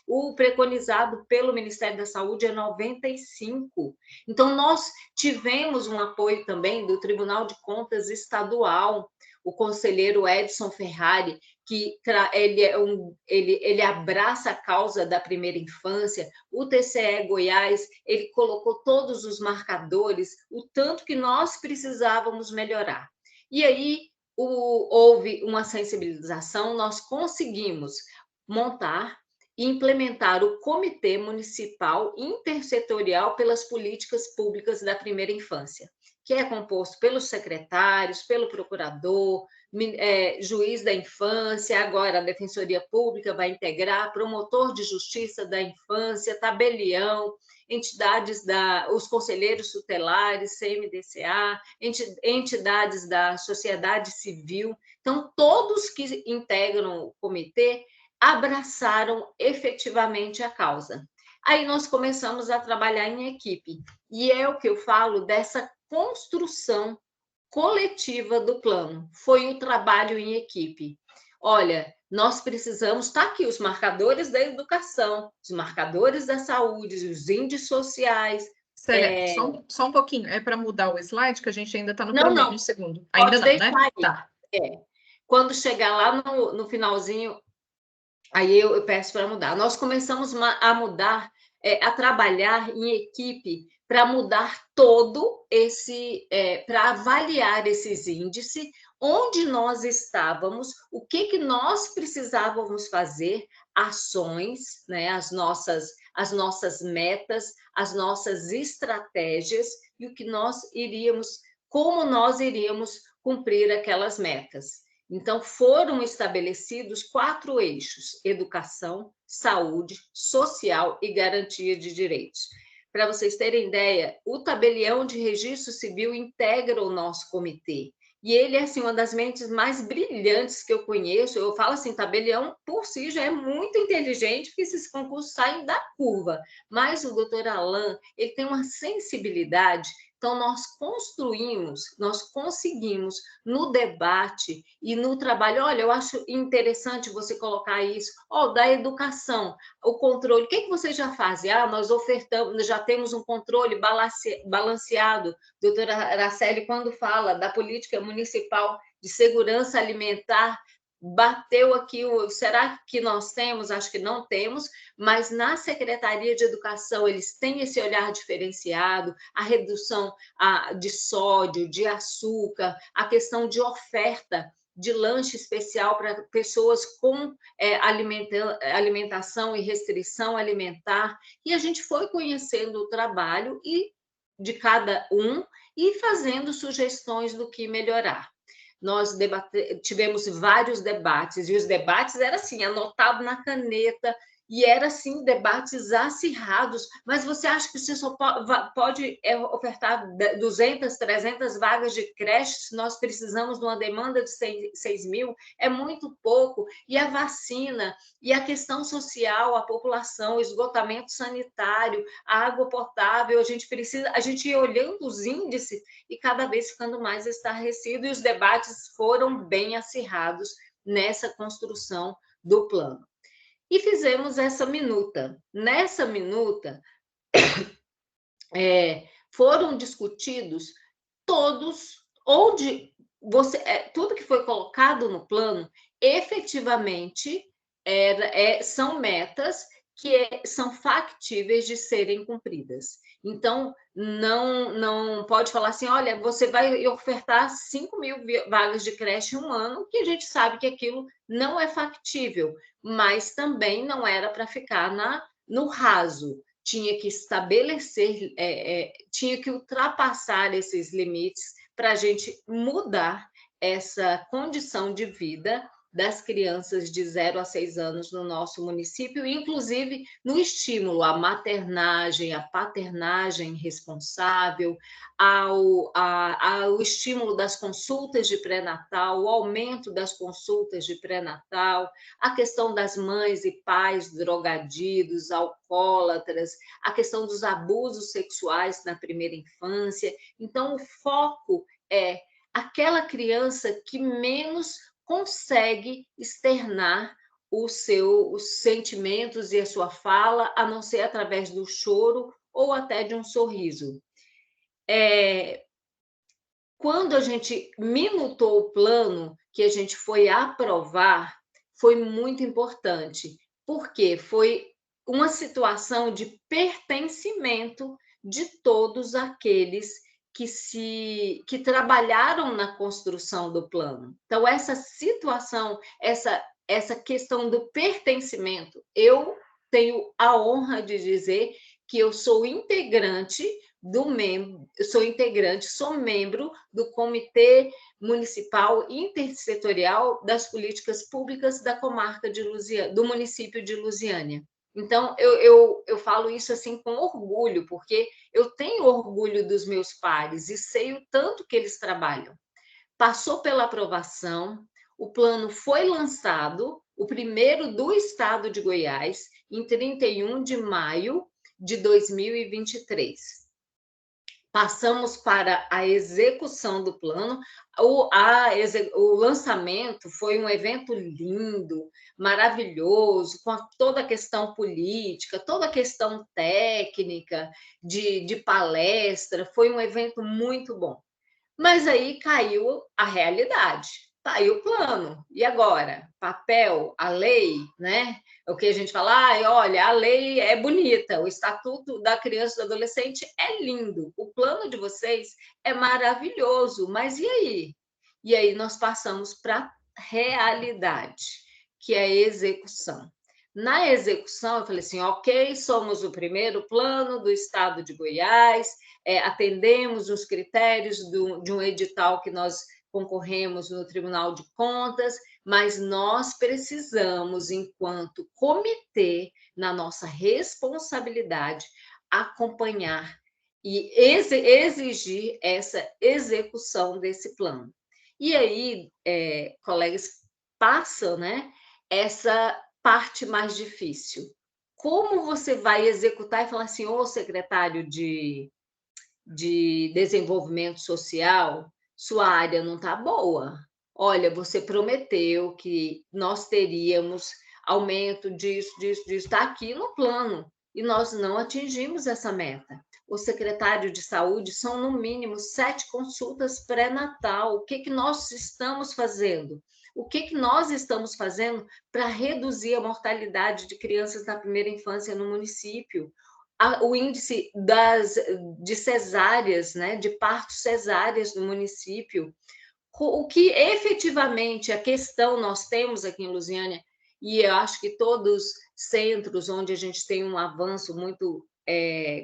o preconizado pelo Ministério da Saúde é 95. Então, nós tivemos um apoio também do Tribunal de Contas Estadual, o conselheiro Edson Ferrari, que ele abraça a causa da primeira infância, o TCE Goiás, ele colocou todos os marcadores, o tanto que nós precisávamos melhorar. E aí houve uma sensibilização, nós conseguimos montar e implementar o Comitê Municipal Intersetorial pelas Políticas Públicas da Primeira Infância, que é composto pelos secretários, pelo procurador, juiz da infância, agora a Defensoria Pública vai integrar, promotor de justiça da infância, tabelião, entidades os conselheiros tutelares, CMDCA, entidades da sociedade civil. Então, todos que integram o comitê abraçaram efetivamente a causa. Aí nós começamos a trabalhar em equipe, e é o que eu falo dessa construção coletiva do plano, foi o trabalho em equipe. Olha, nós precisamos, está aqui os marcadores da educação, os marcadores da saúde, os índices sociais. Célia, só um pouquinho, é para mudar o slide, que a gente ainda está no primeiro segundo. Ainda não, né? Tá. Quando chegar lá no finalzinho, aí eu peço para mudar. Nós começamos a mudar, a trabalhar em equipe para mudar todo para avaliar esses índices, onde nós estávamos, o que nós precisávamos fazer, ações, né, as nossas metas, as nossas estratégias e como nós iríamos cumprir aquelas metas. Então, foram estabelecidos 4 eixos: educação, saúde, social e garantia de direitos. Para vocês terem ideia, o tabelião de registro civil integra o nosso comitê. e ele é assim, uma das mentes mais brilhantes que eu conheço. Eu falo assim, tabelião por si já é muito inteligente, porque esses concursos saem da curva. Mas o doutor Alain, ele tem uma sensibilidade. Então, nós conseguimos no debate e no trabalho. Olha, eu acho interessante você colocar isso. Da educação, o controle. O que vocês já fazem? Nós ofertamos, já temos um controle balanceado. Doutora Araceli, quando fala da política municipal de segurança alimentar, bateu aqui será que nós temos? Acho que não temos, mas na Secretaria de Educação eles têm esse olhar diferenciado, a redução de sódio, de açúcar, a questão de oferta de lanche especial para pessoas com alimentação e restrição alimentar, e a gente foi conhecendo o trabalho de cada um e fazendo sugestões do que melhorar. Nós tivemos vários debates, e os debates eram assim, anotado na caneta, e eram assim, debates acirrados, mas você acha que você só pode ofertar 200, 300 vagas de creche se nós precisamos de uma demanda de 6 mil? É muito pouco. E a vacina, e a questão social, a população, o esgotamento sanitário, a água potável, a gente ia olhando os índices e cada vez ficando mais estarrecido, e os debates foram bem acirrados nessa construção do plano. E fizemos essa minuta. Nessa minuta, foram discutidos todos, tudo que foi colocado no plano, efetivamente, são metas que são factíveis de serem cumpridas. Então, não pode falar assim, olha, você vai ofertar 5 mil vagas de creche em um ano, que a gente sabe que aquilo não é factível, mas também não era para ficar no raso. Tinha que estabelecer, tinha que ultrapassar esses limites para a gente mudar essa condição de vida das crianças de 0 a 6 anos no nosso município, inclusive no estímulo à maternagem, à paternagem responsável, ao estímulo das consultas de pré-natal, o aumento das consultas de pré-natal, a questão das mães e pais drogaditos, alcoólatras, a questão dos abusos sexuais na primeira infância. Então, o foco é aquela criança que menos consegue externar os sentimentos e a sua fala, a não ser através do choro ou até de um sorriso. Quando a gente minutou o plano, que a gente foi aprovar, foi muito importante, porque foi uma situação de pertencimento de todos aqueles que trabalharam na construção do plano. Então, essa situação, essa questão do pertencimento, eu tenho a honra de dizer que eu sou integrante, sou membro do Comitê Municipal Intersetorial das Políticas Públicas da comarca do município de Lusiânia. Então, eu falo isso assim com orgulho, porque eu tenho orgulho dos meus pares e sei o tanto que eles trabalham. Passou pela aprovação, o plano foi lançado, o primeiro do estado de Goiás, em 31 de maio de 2023. Passamos para a execução do plano. O lançamento foi um evento lindo, maravilhoso, com toda a questão política, toda a questão técnica, de palestra. Foi um evento muito bom. Mas aí caiu a realidade. Tá aí o plano. E agora? Papel, a lei, né? O que a gente fala, olha, a lei é bonita, o Estatuto da Criança e do Adolescente é lindo, o plano de vocês é maravilhoso, mas e aí? E aí nós passamos para a realidade, que é a execução. Na execução, eu falei assim, ok, somos o primeiro plano do Estado de Goiás, atendemos os critérios de um edital que nós concorremos no Tribunal de Contas, mas nós precisamos, enquanto comitê, na nossa responsabilidade, acompanhar e exigir essa execução desse plano. E aí, colegas, passa, né, essa parte mais difícil. Como você vai executar e falar assim, ô secretário de Desenvolvimento Social, sua área não está boa. Olha, você prometeu que nós teríamos aumento disso, está aqui no plano, e nós não atingimos essa meta. O secretário de Saúde são, no mínimo, 7 consultas pré-natal. O que nós estamos fazendo? O que nós estamos fazendo para reduzir a mortalidade de crianças na primeira infância no município? O índice de cesáreas, né, de partos cesáreas no município, o que efetivamente a questão nós temos aqui em Lusiânia, e eu acho que todos os centros onde a gente tem um avanço muito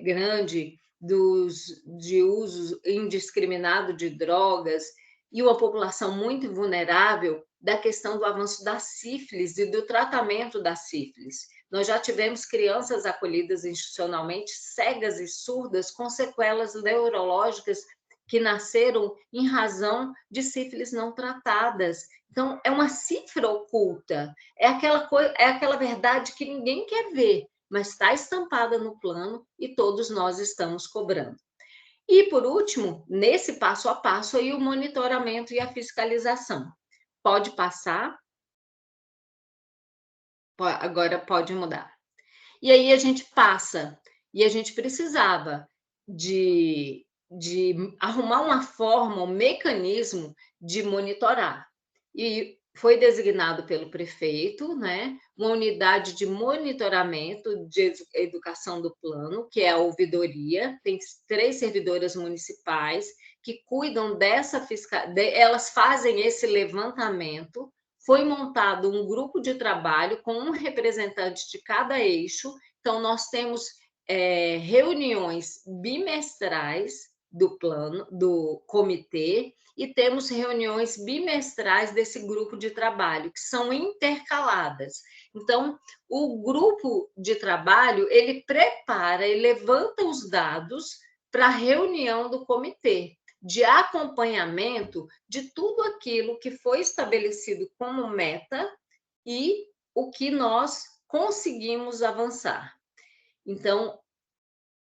grande de uso indiscriminado de drogas e uma população muito vulnerável, da questão do avanço da sífilis e do tratamento da sífilis. Nós já tivemos crianças acolhidas institucionalmente cegas e surdas com sequelas neurológicas que nasceram em razão de sífilis não tratadas. Então, é uma cifra oculta, é aquela verdade que ninguém quer ver, mas está estampada no plano e todos nós estamos cobrando. E, por último, nesse passo a passo, aí o monitoramento e a fiscalização. Pode passar? Agora pode mudar. E aí a gente passa, e a gente precisava de arrumar uma forma, um mecanismo de monitorar. E foi designado pelo prefeito, né, uma unidade de monitoramento de educação do plano, que é a ouvidoria, tem 3 servidoras municipais que cuidam dessa elas fazem esse levantamento. Foi montado um grupo de trabalho com um representante de cada eixo. Então, nós temos reuniões bimestrais do plano, do comitê, e temos reuniões bimestrais desse grupo de trabalho, que são intercaladas. Então, o grupo de trabalho, ele prepara e levanta os dados para a reunião do comitê, de acompanhamento de tudo aquilo que foi estabelecido como meta e o que nós conseguimos avançar. Então,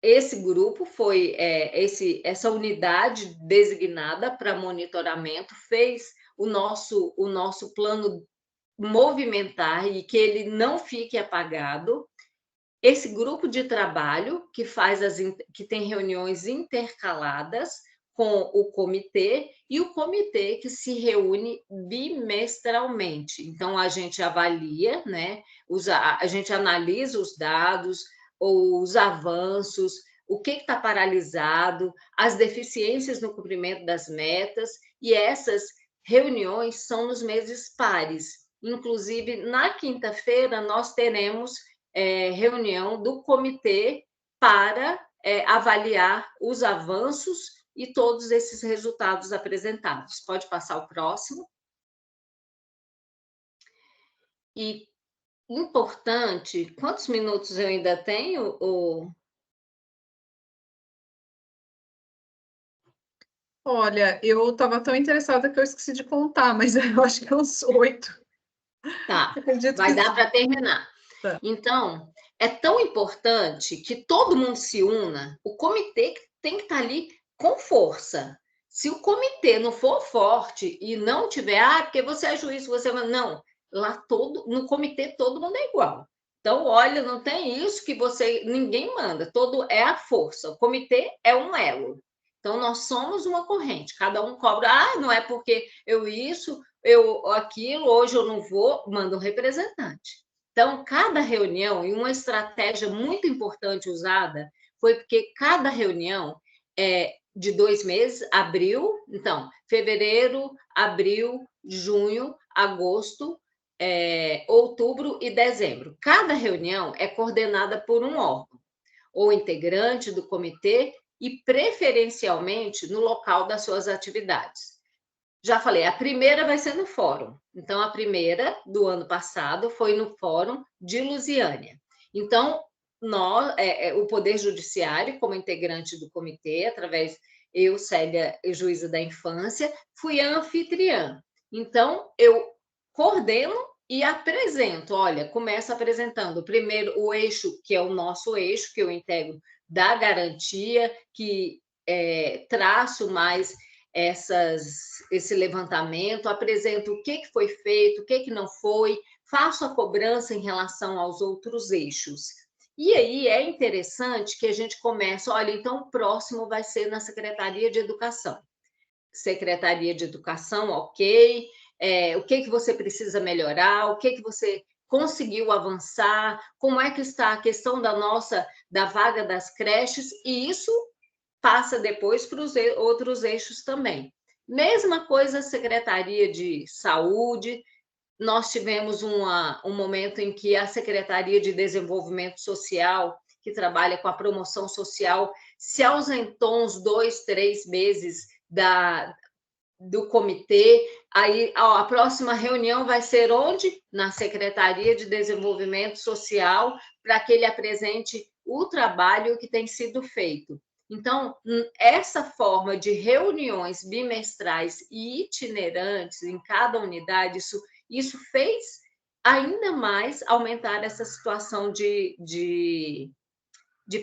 esse grupo foi essa unidade designada para monitoramento, fez o nosso plano movimentar e que ele não fique apagado. Esse grupo de trabalho que tem reuniões intercaladas com o comitê, e o comitê que se reúne bimestralmente. Então, a gente avalia, né, a gente analisa os dados, os avanços, o que está paralisado, as deficiências no cumprimento das metas, e essas reuniões são nos meses pares. Inclusive, na quinta-feira, nós teremos reunião do comitê para avaliar os avanços e todos esses resultados apresentados. Pode passar o próximo. E importante, quantos minutos eu ainda tenho? Olha, eu estava tão interessada que eu esqueci de contar, mas eu acho que é uns 8. Tá, vai dar para terminar. Tá. Então, é tão importante que todo mundo se una, o comitê tem que estar ali com força. Se o comitê não for forte e não tiver, porque você é juiz, você não, lá no comitê todo mundo é igual. Então, olha, não tem isso que ninguém manda, todo é a força. O comitê é um elo. Então, nós somos uma corrente, cada um cobra, não é porque eu aquilo, hoje eu não vou, manda um representante. Então, cada reunião, e uma estratégia muito importante usada, foi porque cada reunião de 2 meses, abril, então, fevereiro, abril, junho, agosto, outubro e dezembro. Cada reunião é coordenada por um órgão, ou integrante do comitê, e preferencialmente no local das suas atividades. Já falei, a primeira vai ser no fórum. Então, a primeira do ano passado foi no fórum de Lusiânia. Então, o Poder Judiciário, como integrante do comitê, através eu, Célia, juíza da infância, fui a anfitriã. Então, eu coordeno e apresento. Olha, começo apresentando primeiro o eixo, que é o nosso eixo, que eu integro da garantia, que traço mais esse levantamento, apresento o que foi feito, o que não foi, faço a cobrança em relação aos outros eixos. E aí é interessante que a gente comece, olha, então o próximo vai ser na Secretaria de Educação. Secretaria de Educação, ok, o que você precisa melhorar, o que você conseguiu avançar, como é que está a questão da vaga das creches, e isso passa depois para os outros eixos também. Mesma coisa a Secretaria de Saúde. Nós tivemos um momento em que a Secretaria de Desenvolvimento Social, que trabalha com a promoção social, se ausentou uns 2, 3 meses do comitê. Aí a próxima reunião vai ser onde? Na Secretaria de Desenvolvimento Social, para que ele apresente o trabalho que tem sido feito. Então, essa forma de reuniões bimestrais e itinerantes em cada unidade, isso fez ainda mais aumentar essa situação de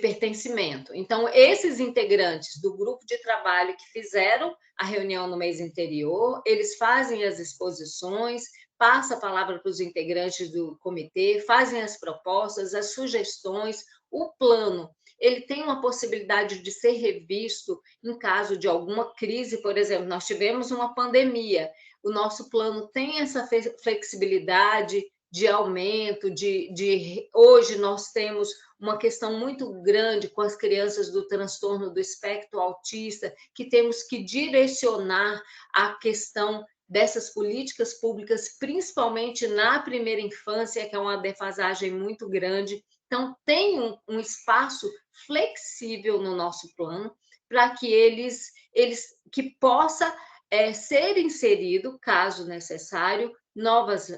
pertencimento. Então, esses integrantes do grupo de trabalho que fizeram a reunião no mês anterior, eles fazem as exposições, passa a palavra para os integrantes do comitê, fazem as propostas, as sugestões, o plano. Ele tem uma possibilidade de ser revisto em caso de alguma crise, por exemplo, nós tivemos uma pandemia, o nosso plano tem essa flexibilidade de aumento, hoje nós temos uma questão muito grande com as crianças do transtorno do espectro autista, que temos que direcionar a questão dessas políticas públicas, principalmente na primeira infância, que é uma defasagem muito grande. Então, tem um espaço flexível no nosso plano para que que possa ser inserido, caso necessário,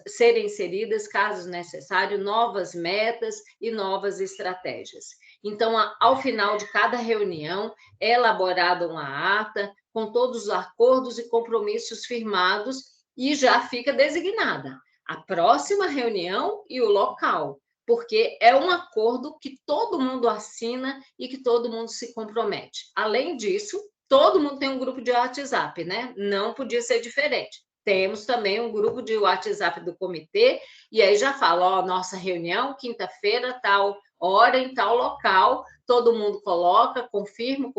serem inseridas, caso necessário, novas metas e novas estratégias. Então, ao final de cada reunião, é elaborada uma ata com todos os acordos e compromissos firmados e já fica designada a próxima reunião e o local, porque é um acordo que todo mundo assina e que todo mundo se compromete. Além disso, todo mundo tem um grupo de WhatsApp, né? Não podia ser diferente. Temos também um grupo de WhatsApp do comitê, e aí já fala, ó, nossa reunião, quinta-feira, tal hora, em tal local, todo mundo coloca, confirma,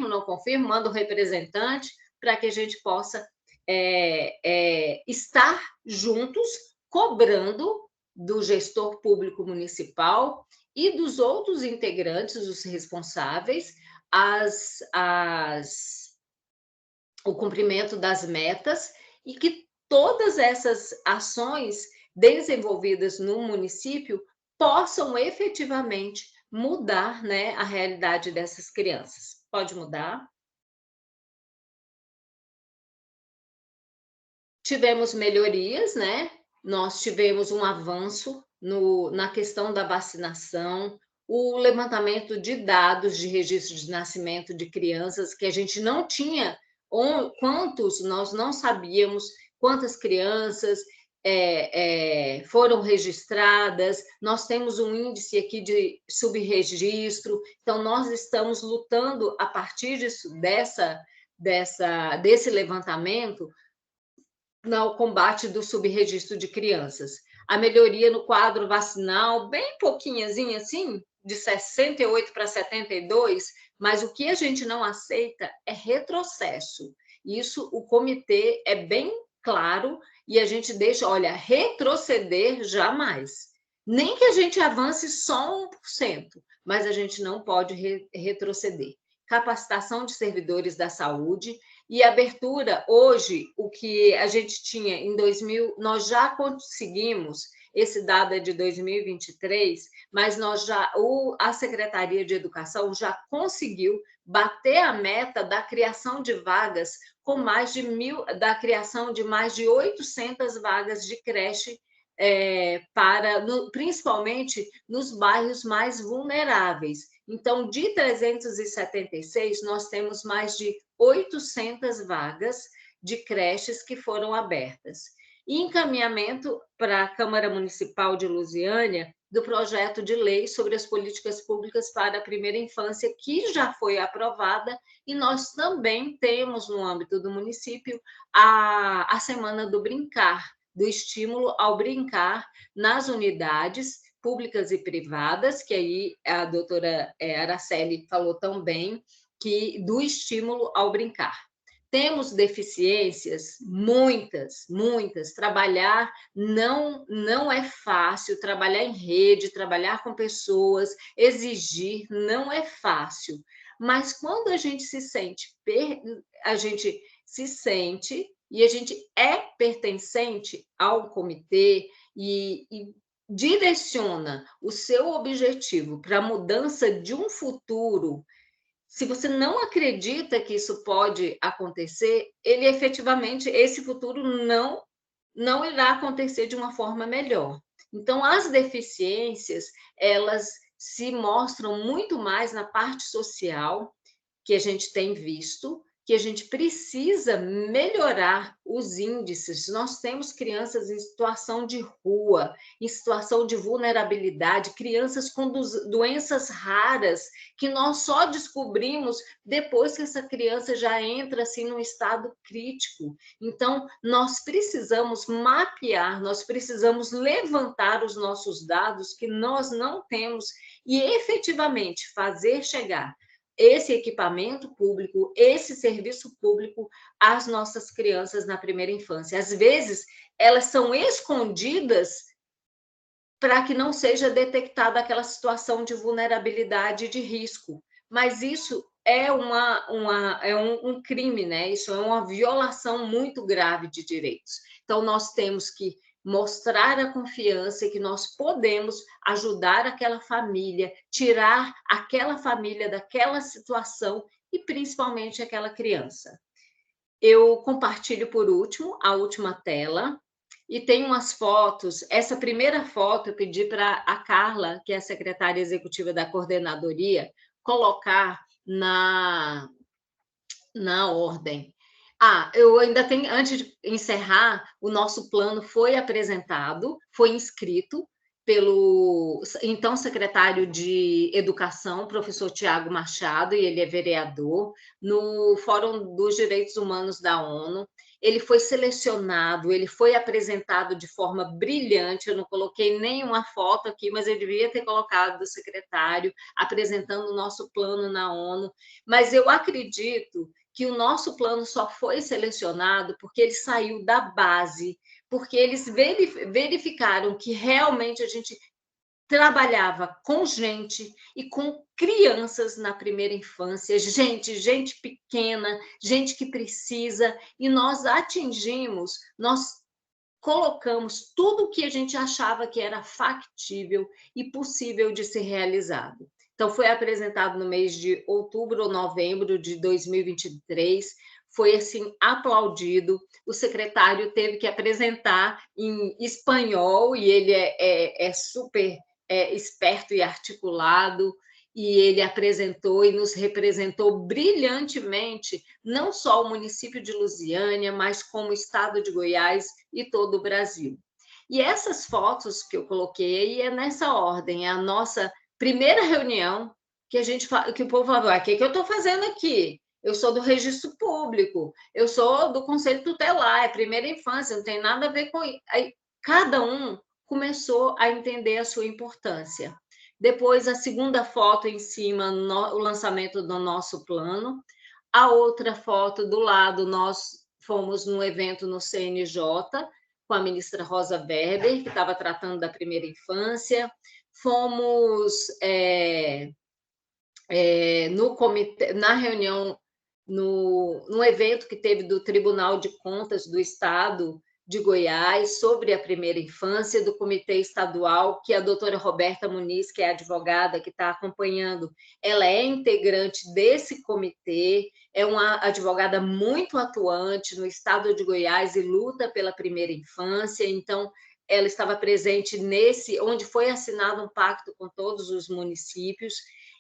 não confirma, manda o representante, para que a gente possa estar juntos, cobrando do gestor público municipal e dos outros integrantes, os responsáveis, o cumprimento das metas, e que todas essas ações desenvolvidas no município possam efetivamente mudar, né, a realidade dessas crianças. Pode mudar. Tivemos melhorias, né? Nós tivemos um avanço na questão da vacinação, o levantamento de dados de registro de nascimento de crianças, que a gente não tinha, nós não sabíamos quantas crianças foram registradas, nós temos um índice aqui de subregistro, então nós estamos lutando a partir desse levantamento no combate do subregistro de crianças. A melhoria no quadro vacinal, bem pouquinhazinha assim, de 68 para 72, mas o que a gente não aceita é retrocesso. Isso o comitê é bem claro e a gente deixa, olha, retroceder jamais. Nem que a gente avance só 1%, mas a gente não pode retroceder. Capacitação de servidores da saúde e abertura, hoje, o que a gente tinha em 2000, nós já conseguimos, esse dado é de 2023, mas a Secretaria de Educação já conseguiu bater a meta da criação de vagas da criação de mais de 800 vagas de creche principalmente nos bairros mais vulneráveis. Então, de 376, nós temos mais de 800 vagas de creches que foram abertas. E encaminhamento para a Câmara Municipal de Lusiânia do projeto de lei sobre as políticas públicas para a primeira infância, que já foi aprovada, e nós também temos, no âmbito do município, a Semana do Brincar, do estímulo ao brincar nas unidades públicas e privadas, que aí a doutora Araceli falou também, que do estímulo ao brincar. Temos deficiências, muitas. Trabalhar não é fácil, trabalhar em rede, trabalhar com pessoas, exigir, não é fácil. Mas quando a gente se sente e a gente é pertencente ao comitê e direciona o seu objetivo para a mudança de um futuro, se você não acredita que isso pode acontecer, efetivamente, esse futuro não irá acontecer de uma forma melhor. Então, as deficiências, elas se mostram muito mais na parte social, que a gente tem visto, que a gente precisa melhorar os índices. Nós temos crianças em situação de rua, em situação de vulnerabilidade, crianças com doenças raras, que nós só descobrimos depois que essa criança já entra assim num estado crítico. Então, nós precisamos mapear, nós precisamos levantar os nossos dados que nós não temos e efetivamente fazer chegar esse equipamento público, esse serviço público às nossas crianças na primeira infância. Às vezes, elas são escondidas para que não seja detectada aquela situação de vulnerabilidade e de risco. Mas isso é um crime, né? Isso é uma violação muito grave de direitos. Então, nós temos que mostrar a confiança que nós podemos ajudar aquela família, tirar aquela família daquela situação e principalmente aquela criança. Eu compartilho por último a última tela e tem umas fotos. Essa primeira foto eu pedi para a Carla, que é a secretária executiva da coordenadoria, colocar na ordem. Eu ainda tenho, antes de encerrar, o nosso plano foi apresentado, foi inscrito pelo então secretário de Educação, professor Tiago Machado, e ele é vereador, no Fórum dos Direitos Humanos da ONU. Ele foi selecionado, ele foi apresentado de forma brilhante. Eu não coloquei nenhuma foto aqui, mas eu devia ter colocado do secretário apresentando o nosso plano na ONU. Mas eu acredito que o nosso plano só foi selecionado porque ele saiu da base, porque eles verificaram que realmente a gente trabalhava com gente e com crianças na primeira infância, gente pequena, gente que precisa, e nós colocamos tudo o que a gente achava que era factível e possível de ser realizado. Então, foi apresentado no mês de outubro ou novembro de 2023, foi, assim, aplaudido. O secretário teve que apresentar em espanhol, e ele é super esperto e articulado, e ele apresentou e nos representou brilhantemente, não só o município de Lusiânia, mas como o estado de Goiás e todo o Brasil. E essas fotos que eu coloquei aí é nessa ordem, é a nossa primeira reunião que o povo falou: o que eu estou fazendo aqui? Eu sou do registro público, eu sou do conselho tutelar, é primeira infância, não tem nada a ver com isso. Aí, cada um começou a entender a sua importância. Depois, a segunda foto em cima, o lançamento do nosso plano. A outra foto do lado, nós fomos num evento no CNJ, com a ministra Rosa Weber, que estava tratando da primeira infância. Fomos no comitê, na reunião, no evento que teve do Tribunal de Contas do Estado de Goiás sobre a primeira infância, do Comitê Estadual, que a doutora Roberta Muniz, que é advogada que está acompanhando, ela é integrante desse comitê, é uma advogada muito atuante no Estado de Goiás e luta pela primeira infância. Então, ela estava presente onde foi assinado um pacto com todos os municípios.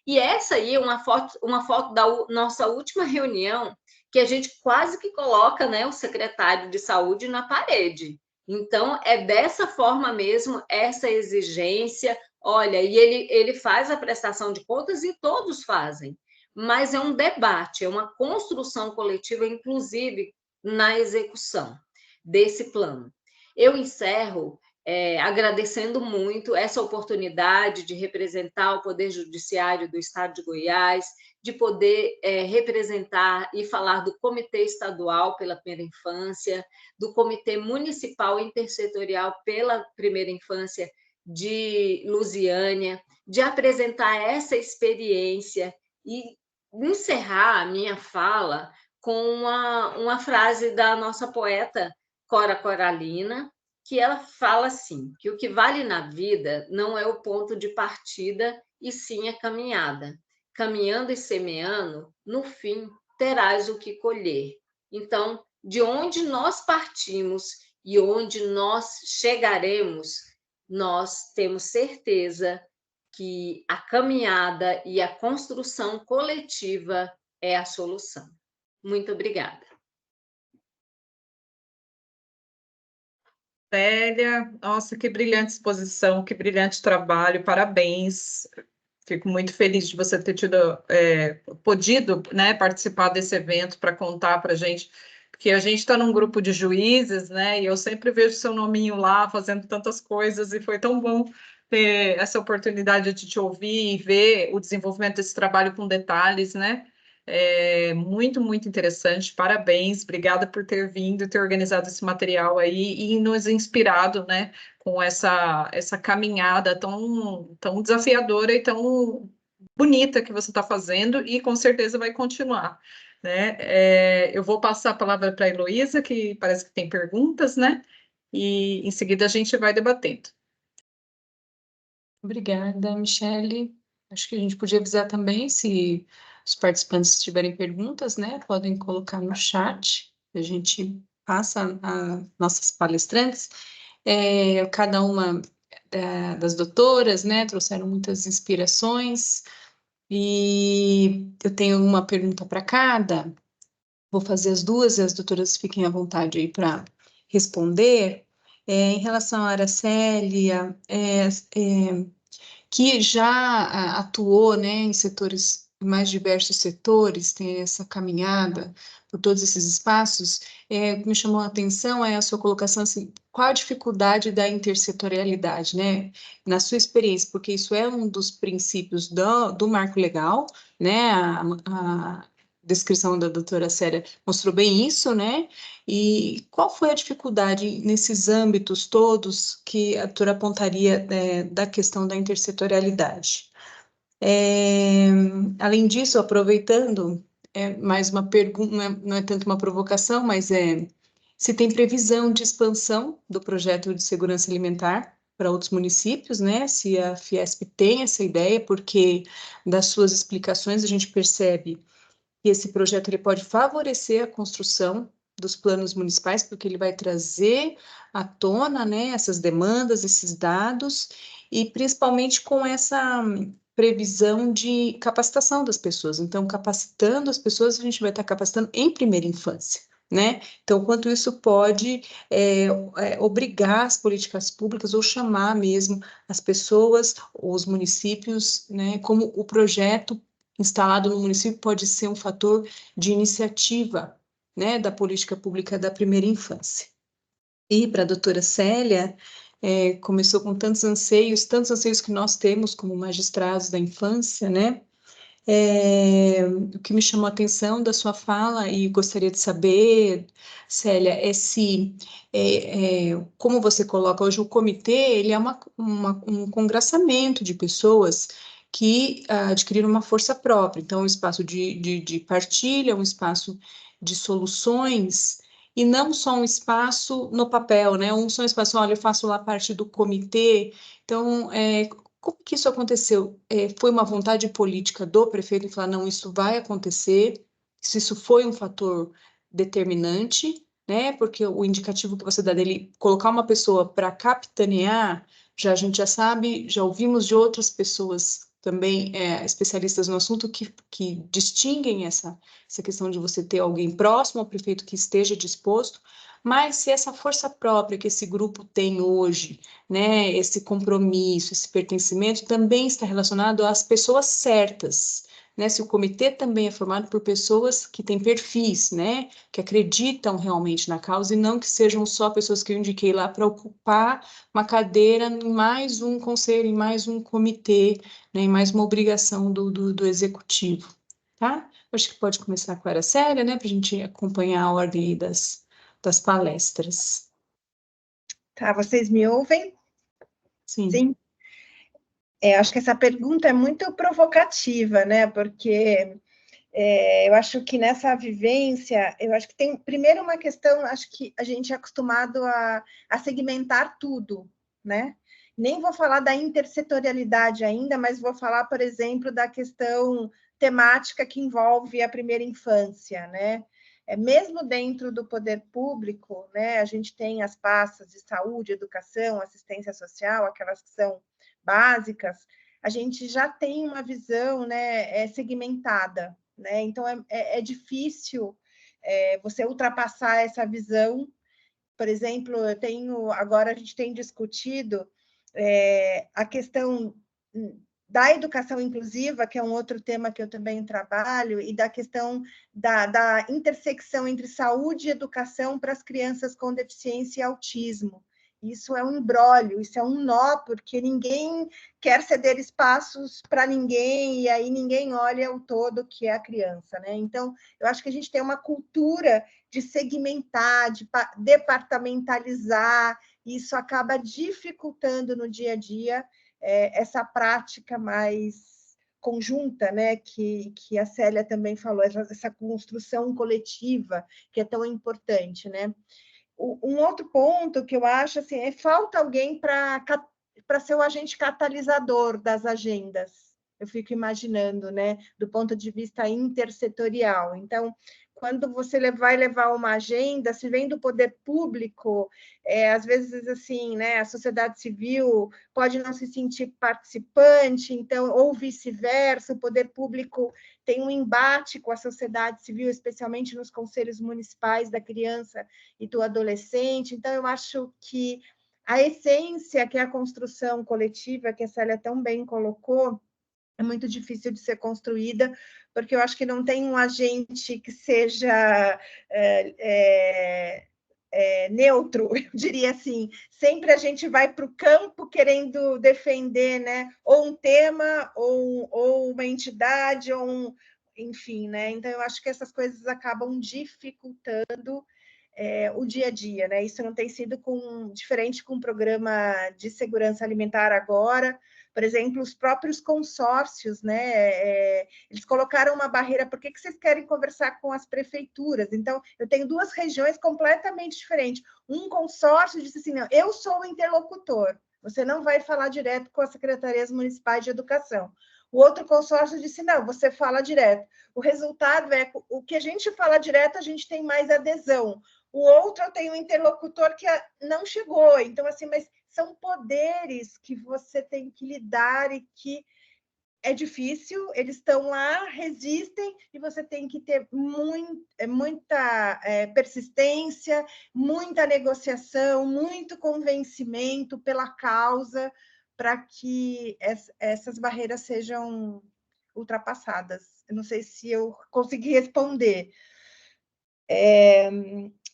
E essa aí é uma foto da nossa última reunião, que a gente quase que coloca, né, o secretário de saúde na parede. Então, é dessa forma mesmo, essa exigência. Olha, e ele faz a prestação de contas e todos fazem, mas é um debate, é uma construção coletiva, inclusive na execução desse plano. Eu encerro agradecendo muito essa oportunidade de representar o Poder Judiciário do Estado de Goiás, de poder representar e falar do Comitê Estadual pela Primeira Infância, do Comitê Municipal Intersetorial pela Primeira Infância de Lusiânia, de apresentar essa experiência e encerrar a minha fala com uma frase da nossa poeta Cora Coralina, que ela fala assim, que o que vale na vida não é o ponto de partida, e sim a caminhada. Caminhando e semeando, no fim, terás o que colher. Então, de onde nós partimos e onde nós chegaremos, nós temos certeza que a caminhada e a construção coletiva é a solução. Muito obrigada. Célia, nossa, que brilhante exposição, que brilhante trabalho, parabéns. Fico muito feliz de você ter podido, né, participar desse evento para contar para a gente, porque a gente está num grupo de juízes, né, e eu sempre vejo seu nominho lá fazendo tantas coisas, e foi tão bom ter essa oportunidade de te ouvir e ver o desenvolvimento desse trabalho com detalhes, né? Muito, muito interessante. Parabéns, obrigada por ter vindo e ter organizado esse material aí e nos inspirado, né, com essa caminhada tão desafiadora e tão bonita que você está fazendo, e com certeza vai continuar, né? Eu vou passar a palavra para a Heloísa, que parece que tem perguntas, né? E em seguida a gente vai debatendo. Obrigada, Michele. Acho que a gente podia avisar também, se os participantes tiverem perguntas, né, podem colocar no chat, a gente passa a nossas palestrantes. Cada uma das doutoras, né, trouxeram muitas inspirações, e eu tenho uma pergunta para cada, vou fazer as duas e as doutoras fiquem à vontade aí para responder. Em relação à Aracélia, que já atuou, né, em setores, mais diversos setores, tem essa caminhada por todos esses espaços, o que me chamou a atenção é a sua colocação, assim, qual a dificuldade da intersetorialidade, né, na sua experiência, porque isso é um dos princípios do marco legal, né, a descrição da doutora Célia mostrou bem isso, né, e qual foi a dificuldade nesses âmbitos todos que a doutora apontaria da questão da intersetorialidade? Além disso, aproveitando, mais uma pergunta, não é tanto uma provocação, mas se tem previsão de expansão do projeto de segurança alimentar para outros municípios, né? Se a Fiesp tem essa ideia, porque das suas explicações a gente percebe que esse projeto ele pode favorecer a construção dos planos municipais, porque ele vai trazer à tona, né, essas demandas, esses dados, e principalmente com essa previsão de capacitação das pessoas. Então, capacitando as pessoas, a gente vai estar capacitando em primeira infância, né? Então, quanto isso pode obrigar as políticas públicas ou chamar mesmo as pessoas, os municípios, né, como o projeto instalado no município pode ser um fator de iniciativa, né, da política pública da primeira infância. E para a doutora Célia, começou com tantos anseios que nós temos como magistrados da infância, né? O que me chamou a atenção da sua fala, e gostaria de saber, Célia, se, como você coloca hoje, o comitê, ele é um congraçamento de pessoas que adquiriram uma força própria, então, um espaço de partilha, um espaço de soluções, e não só um espaço no papel, né? Só um espaço, olha, eu faço lá parte do comitê, então, como que isso aconteceu? Foi uma vontade política do prefeito em falar, não, isso vai acontecer, se isso foi um fator determinante, né? Porque o indicativo que você dá dele, colocar uma pessoa para capitanear, a gente já sabe, já ouvimos de outras pessoas também especialistas no assunto que distinguem essa questão de você ter alguém próximo ao prefeito que esteja disposto, mas se essa força própria que esse grupo tem hoje, né, esse compromisso, esse pertencimento, também está relacionado às pessoas certas, né? Se o comitê também é formado por pessoas que têm perfis, né, que acreditam realmente na causa e não que sejam só pessoas que eu indiquei lá para ocupar uma cadeira em mais um conselho, em mais um comitê, né, em mais uma obrigação do executivo, tá? Acho que pode começar com a Aracélia, né, para a gente acompanhar a ordem aí das palestras. Tá, vocês me ouvem? Sim. Sim. Acho que essa pergunta é muito provocativa, né? Porque eu acho que nessa vivência, eu acho que tem, primeiro, uma questão, acho que a gente é acostumado a segmentar tudo, né? Nem vou falar da intersetorialidade ainda, mas vou falar, por exemplo, da questão temática que envolve a primeira infância, né? Mesmo dentro do poder público, né, a gente tem as pastas de saúde, educação, assistência social, aquelas que são básicas, a gente já tem uma visão, né, segmentada, né? Então, é difícil você ultrapassar essa visão. Por exemplo, agora a gente tem discutido a questão da educação inclusiva, que é um outro tema que eu também trabalho, e da questão da intersecção entre saúde e educação para as crianças com deficiência e autismo. Isso é um imbróglio, isso é um nó, porque ninguém quer ceder espaços para ninguém, e aí ninguém olha o todo que é a criança, né? Então, eu acho que a gente tem uma cultura de segmentar, de departamentalizar, e isso acaba dificultando no dia a dia essa prática mais conjunta, né, que a Célia também falou, essa construção coletiva que é tão importante, né? Um outro ponto que eu acho assim, falta alguém para ser o agente catalisador das agendas. Eu fico imaginando, né, do ponto de vista intersetorial. Então, quando você vai levar uma agenda, se vem do poder público, às vezes assim, né, a sociedade civil pode não se sentir participante, então, ou vice-versa, o poder público tem um embate com a sociedade civil, especialmente nos conselhos municipais da criança e do adolescente. Então, eu acho que a essência, que é a construção coletiva, que a Célia tão bem colocou, é muito difícil de ser construída, porque eu acho que não tem um agente que seja neutro, eu diria assim. Sempre a gente vai para o campo querendo defender, né, ou um tema, ou uma entidade, enfim, né? Então, eu acho que essas coisas acabam dificultando o dia a dia, né? Isso não tem sido diferente com o programa de segurança alimentar agora. Por exemplo, os próprios consórcios, né? Eles colocaram uma barreira, por que vocês querem conversar com as prefeituras? Então, eu tenho duas regiões completamente diferentes. Um consórcio disse assim, não, eu sou o interlocutor, você não vai falar direto com as secretarias municipais de educação. O outro consórcio disse, não, você fala direto. O resultado é, o que a gente fala direto, a gente tem mais adesão. O outro, eu tenho um interlocutor que não chegou. Então, assim, mas são poderes que você tem que lidar e que é difícil, eles estão lá, resistem, e você tem que ter muita persistência, muita negociação, muito convencimento pela causa, para que essas barreiras sejam ultrapassadas. Eu não sei se eu consegui responder.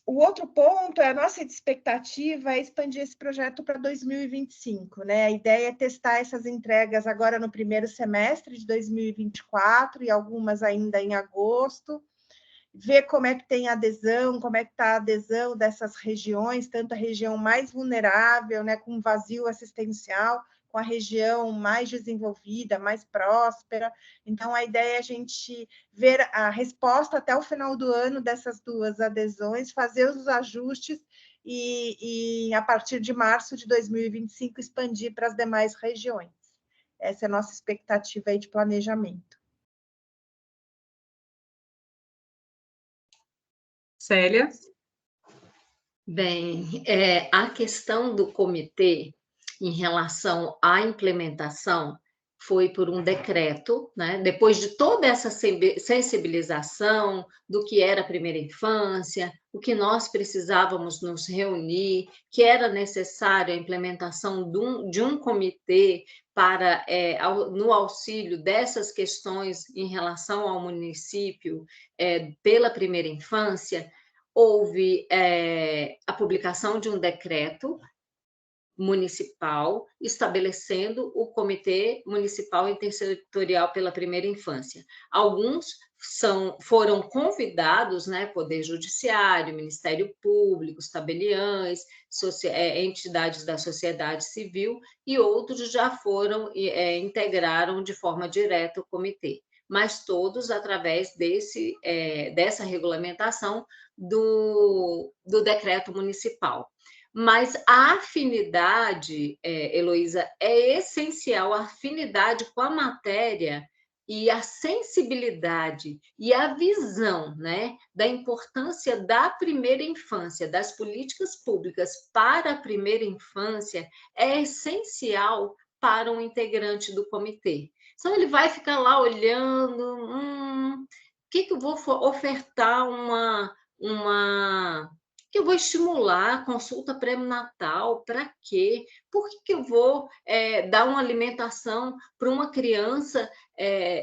O outro ponto é a nossa expectativa é expandir esse projeto para 2025, né? A ideia é testar essas entregas agora no primeiro semestre de 2024 e algumas ainda em agosto, ver como é que tem adesão, como é que está a adesão dessas regiões, tanto a região mais vulnerável, né, com vazio assistencial, com a região mais desenvolvida, mais próspera. Então, a ideia é a gente ver a resposta até o final do ano dessas duas adesões, fazer os ajustes e a partir de março de 2025, expandir para as demais regiões. Essa é a nossa expectativa aí de planejamento. Célia? Bem, a questão do comitê em relação à implementação foi por um decreto, né? Depois de toda essa sensibilização do que era a primeira infância, o que nós precisávamos nos reunir, que era necessário a implementação de um comitê para no auxílio dessas questões em relação ao município pela primeira infância, houve a publicação de um decreto municipal estabelecendo o Comitê Municipal Intersetorial pela Primeira Infância. Alguns foram convidados, né, Poder Judiciário, Ministério Público, tabeliães, entidades da sociedade civil, e outros já foram integraram de forma direta o comitê, mas todos através dessa regulamentação do decreto municipal. Mas a afinidade, Heloísa, é essencial, a afinidade com a matéria e a sensibilidade e a visão, né, da importância da primeira infância, das políticas públicas para a primeira infância, é essencial para um integrante do comitê. Então, ele vai ficar lá olhando, o que eu vou ofertar que eu vou estimular a consulta pré-natal, para quê? Por que eu vou dar uma alimentação para uma criança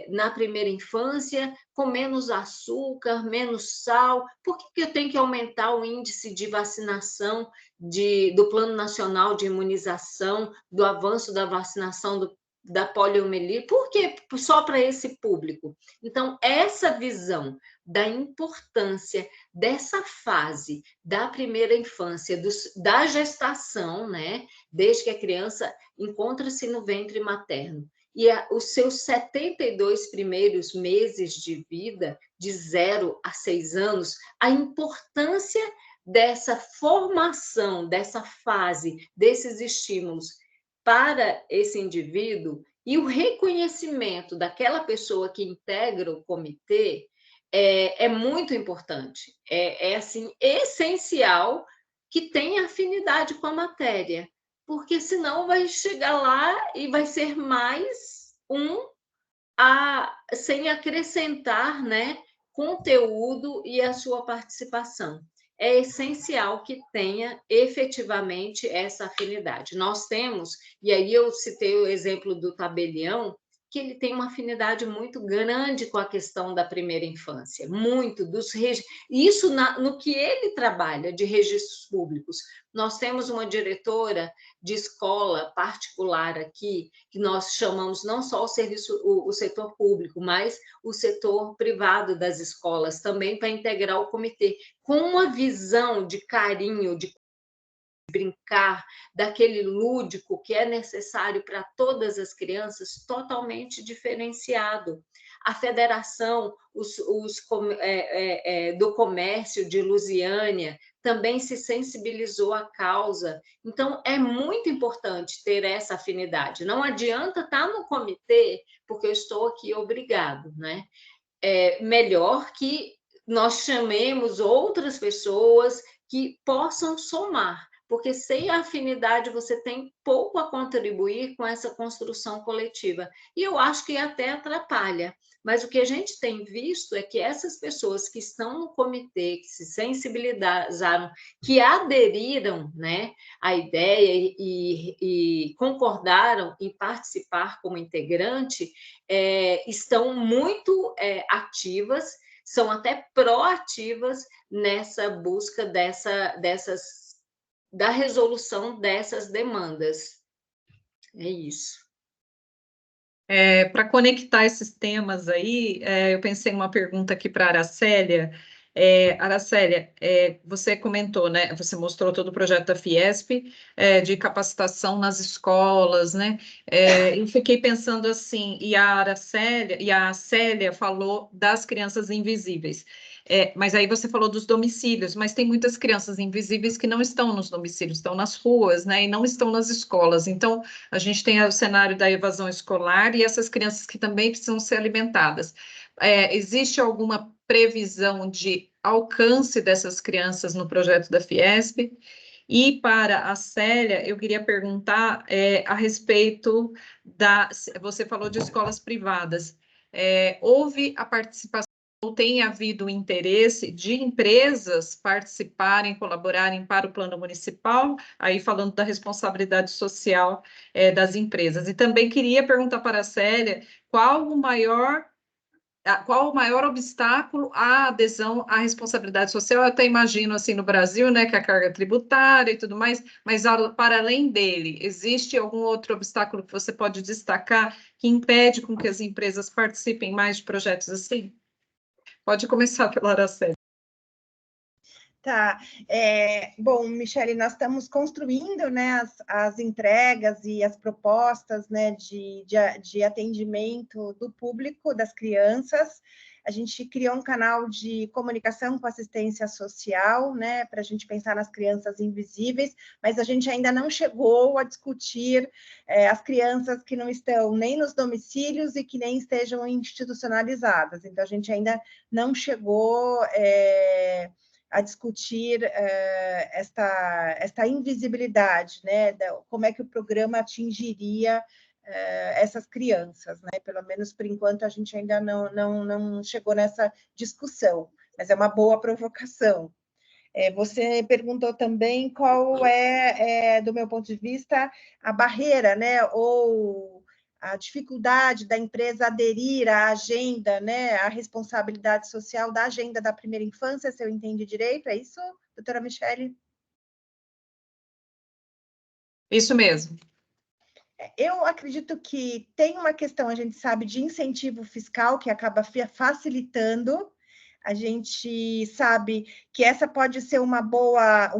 na primeira infância com menos açúcar, menos sal? Por que eu tenho que aumentar o índice de vacinação do Plano Nacional de Imunização, do avanço da vacinação da poliomielite? Por que só para esse público? Então, essa visão da importância dessa fase da primeira infância, da gestação, né? Desde que a criança encontra-se no ventre materno, e os seus 72 primeiros meses de vida, de 0 a 6 anos, a importância dessa formação, dessa fase, desses estímulos para esse indivíduo e o reconhecimento daquela pessoa que integra o comitê é muito importante. Assim, essencial que tenha afinidade com a matéria, porque senão vai chegar lá e vai ser mais sem acrescentar, né, conteúdo e a sua participação. É essencial que tenha efetivamente essa afinidade. Nós temos, e aí eu citei o exemplo do tabelião, que ele tem uma afinidade muito grande com a questão da primeira infância, muito isso no que ele trabalha de registros públicos. Nós temos uma diretora de escola particular aqui, que nós chamamos não só o setor público, mas o setor privado das escolas também, para integrar o comitê, com uma visão de carinho, de brincar, daquele lúdico que é necessário para todas as crianças, totalmente diferenciado. A Federação do Comércio de Lusiânia também se sensibilizou à causa. Então, é muito importante ter essa afinidade. Não adianta estar no comitê, porque eu estou aqui obrigado, né? Melhor que nós chamemos outras pessoas que possam somar, porque sem a afinidade você tem pouco a contribuir com essa construção coletiva. E eu acho que até atrapalha. Mas o que a gente tem visto é que essas pessoas que estão no comitê, que se sensibilizaram, que aderiram, né, à ideia e concordaram em participar como integrante, estão muito ativas, são até proativas nessa busca da resolução dessas demandas. É isso. Para conectar esses temas aí, eu pensei em uma pergunta aqui para a Aracélia. Aracélia, você comentou, né? Você mostrou todo o projeto da Fiesp de capacitação nas escolas, né? Eu fiquei pensando assim, e a Célia falou das crianças invisíveis. Mas aí você falou dos domicílios, mas tem muitas crianças invisíveis que não estão nos domicílios, estão nas ruas, né? E não estão nas escolas. Então, a gente tem o cenário da evasão escolar e essas crianças que também precisam ser alimentadas. Existe alguma previsão de alcance dessas crianças no projeto da Fiesp. E para a Célia, eu queria perguntar a respeito você falou de escolas privadas. Houve a participação, ou tem havido interesse de empresas participarem, colaborarem para o plano municipal, aí falando da responsabilidade social das empresas. E também queria perguntar para a Célia qual o maior obstáculo à adesão à responsabilidade social? Eu até imagino, assim, no Brasil, né, que a carga tributária e tudo mais, mas para além dele, existe algum outro obstáculo que você pode destacar que impede com que as empresas participem mais de projetos assim? Pode começar pela Araceli. Tá. Bom, Michele, nós estamos construindo, né, as entregas e as propostas, né, de atendimento do público, das crianças. A gente criou um canal de comunicação com assistência social, né, para a gente pensar nas crianças invisíveis, mas a gente ainda não chegou a discutir as crianças que não estão nem nos domicílios e que nem estejam institucionalizadas. Então, a gente ainda não chegou a discutir esta invisibilidade, né, como é que o programa atingiria essas crianças, né? Pelo menos por enquanto a gente ainda não chegou nessa discussão, mas é uma boa provocação. Você perguntou também qual do meu ponto de vista, a barreira, né, ou a dificuldade da empresa aderir à agenda, né, à responsabilidade social da agenda da primeira infância, se eu entendi direito, é isso, doutora Michele? Isso mesmo. Eu acredito que tem uma questão, a gente sabe, de incentivo fiscal que acaba facilitando. A gente sabe que essa pode ser um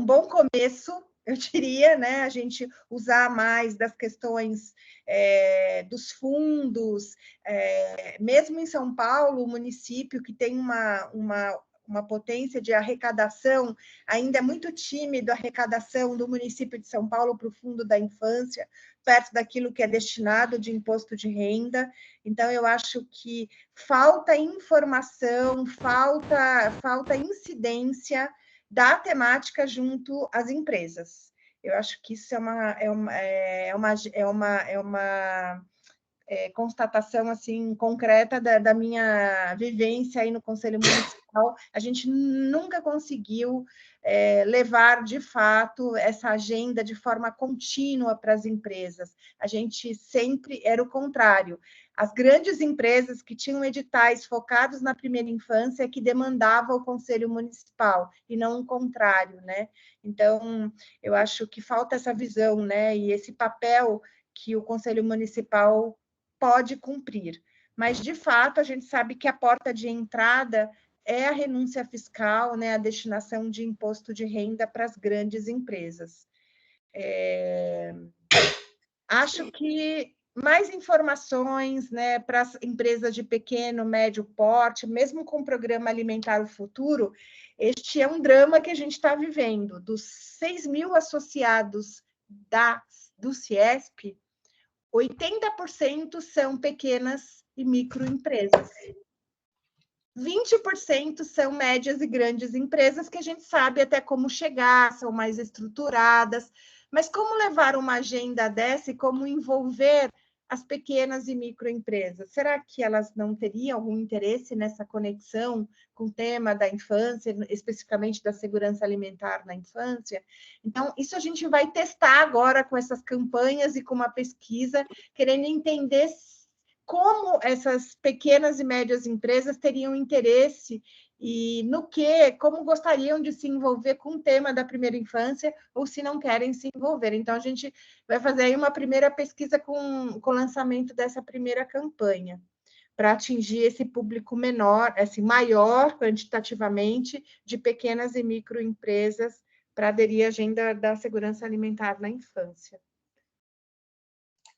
bom começo, eu diria, né? A gente usar mais das questões dos fundos, mesmo em São Paulo, o município que tem uma potência de arrecadação, ainda é muito tímido a arrecadação do município de São Paulo para o Fundo da Infância, perto daquilo que é destinado de imposto de renda. Então, eu acho que falta informação, falta incidência da temática junto às empresas. Eu acho que isso é uma constatação assim concreta da minha vivência aí no Conselho Municipal. A gente nunca conseguiu levar de fato essa agenda de forma contínua para as empresas. A gente sempre era o contrário. As grandes empresas que tinham editais focados na primeira infância que demandavam o Conselho Municipal, e não o contrário, né? Então, eu acho que falta essa visão, né? E esse papel que o Conselho Municipal pode cumprir. Mas, de fato, a gente sabe que a porta de entrada é a renúncia fiscal, né, a destinação de imposto de renda para as grandes empresas. Acho que mais informações, né, para as empresas de pequeno, médio porte, mesmo com o programa Alimentar o Futuro, este é um drama que a gente está vivendo. Dos 6 mil associados do Ciesp, 80% são pequenas e microempresas. 20% são médias e grandes empresas que a gente sabe até como chegar, são mais estruturadas, mas como levar uma agenda dessa e como envolver as pequenas e microempresas? Será que elas não teriam algum interesse nessa conexão com o tema da infância, especificamente da segurança alimentar na infância? Então, isso a gente vai testar agora com essas campanhas e com uma pesquisa, querendo entender como essas pequenas e médias empresas teriam interesse e como gostariam de se envolver com o tema da primeira infância ou se não querem se envolver. Então, a gente vai fazer aí uma primeira pesquisa com o lançamento dessa primeira campanha, para atingir esse público menor, assim, maior quantitativamente, de pequenas e microempresas para aderir à agenda da segurança alimentar na infância.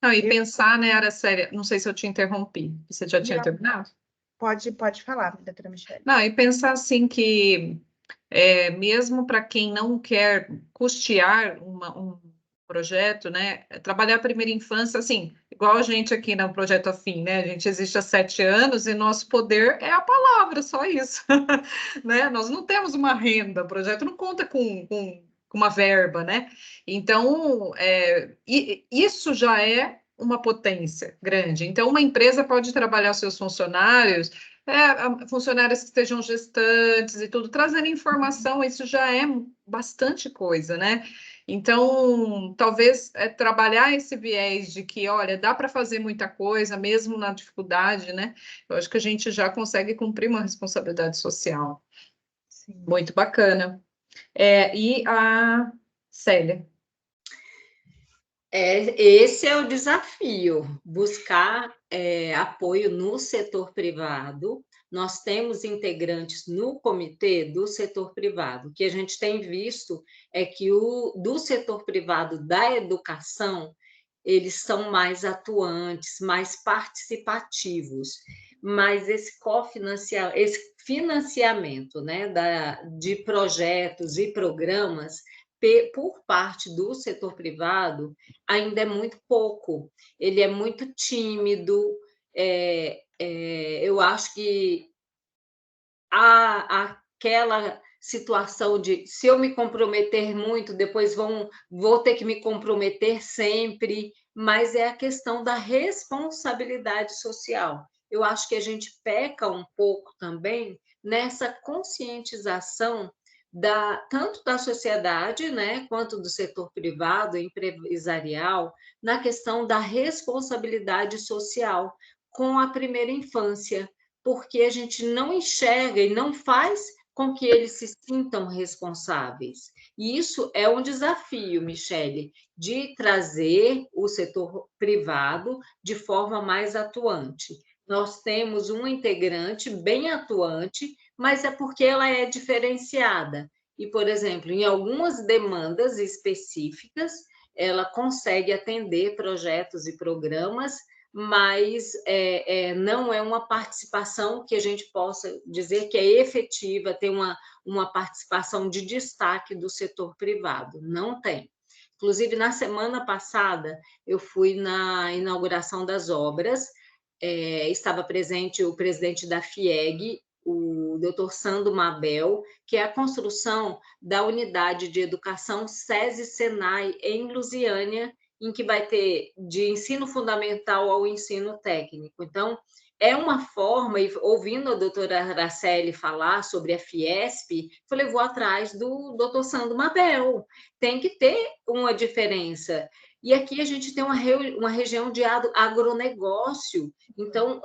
Não, e pensar, né, Araceli, não sei se eu te interrompi, você já tinha terminado? Pode falar, doutora Michele. Não, e pensar assim que mesmo para quem não quer custear projeto, né? Trabalhar a primeira infância, assim, igual a gente aqui no Projeto Afim, né? A gente existe há 7 anos e nosso poder é a palavra, só isso, né? Nós não temos uma renda, o projeto não conta com uma verba, né? Então, isso já é uma potência grande. Então, uma empresa pode trabalhar seus funcionários, funcionários que estejam gestantes e tudo, trazendo informação, isso já é bastante coisa, né? Então, talvez trabalhar esse viés de que, olha, dá para fazer muita coisa, mesmo na dificuldade, né? Eu acho que a gente já consegue cumprir uma responsabilidade social. Sim. Muito bacana. E a Célia? Esse é o desafio, buscar apoio no setor privado. Nós temos integrantes no comitê do setor privado. O que a gente tem visto é que do setor privado da educação, eles são mais atuantes, mais participativos, mas esse financiamento, né, de projetos e programas por parte do setor privado ainda é muito pouco, ele é muito tímido. Eu acho que aquela situação de se eu me comprometer muito, depois vou ter que me comprometer sempre, mas é a questão da responsabilidade social. Eu acho que a gente peca um pouco também nessa conscientização tanto da sociedade, né, quanto do setor privado, empresarial, na questão da responsabilidade social com a primeira infância, porque a gente não enxerga e não faz com que eles se sintam responsáveis. E isso é um desafio, Michele, de trazer o setor privado de forma mais atuante. Nós temos uma integrante bem atuante, mas é porque ela é diferenciada. E, por exemplo, em algumas demandas específicas, ela consegue atender projetos e programas, mas não é uma participação que a gente possa dizer que é efetiva, tem uma participação de destaque do setor privado. Não tem. Inclusive, na semana passada, eu fui na inauguração das obras, estava presente o presidente da FIEG, o Dr. Sandro Mabel, que é a construção da unidade de educação SESI-SENAI em Lusiânia, em que vai ter de ensino fundamental ao ensino técnico. Então, é uma forma, e ouvindo a doutora Araceli falar sobre a Fiesp, falei, vou atrás do doutor Sandro Mabel, tem que ter uma diferença. E aqui a gente tem uma região de agronegócio, então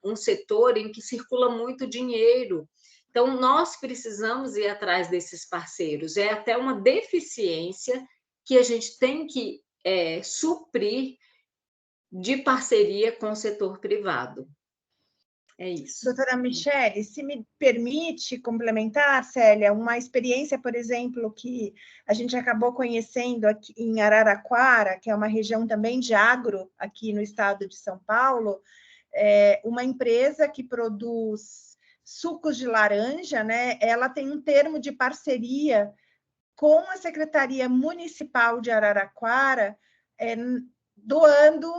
um setor em que circula muito dinheiro. Então, nós precisamos ir atrás desses parceiros. É até uma deficiência que a gente tem que suprir de parceria com o setor privado. É isso. Doutora Michele, se me permite complementar, Célia, uma experiência, por exemplo, que a gente acabou conhecendo aqui em Araraquara, que é uma região também de agro, aqui no estado de São Paulo, uma empresa que produz sucos de laranja, né? Ela tem um termo de parceria com a Secretaria Municipal de Araraquara, doando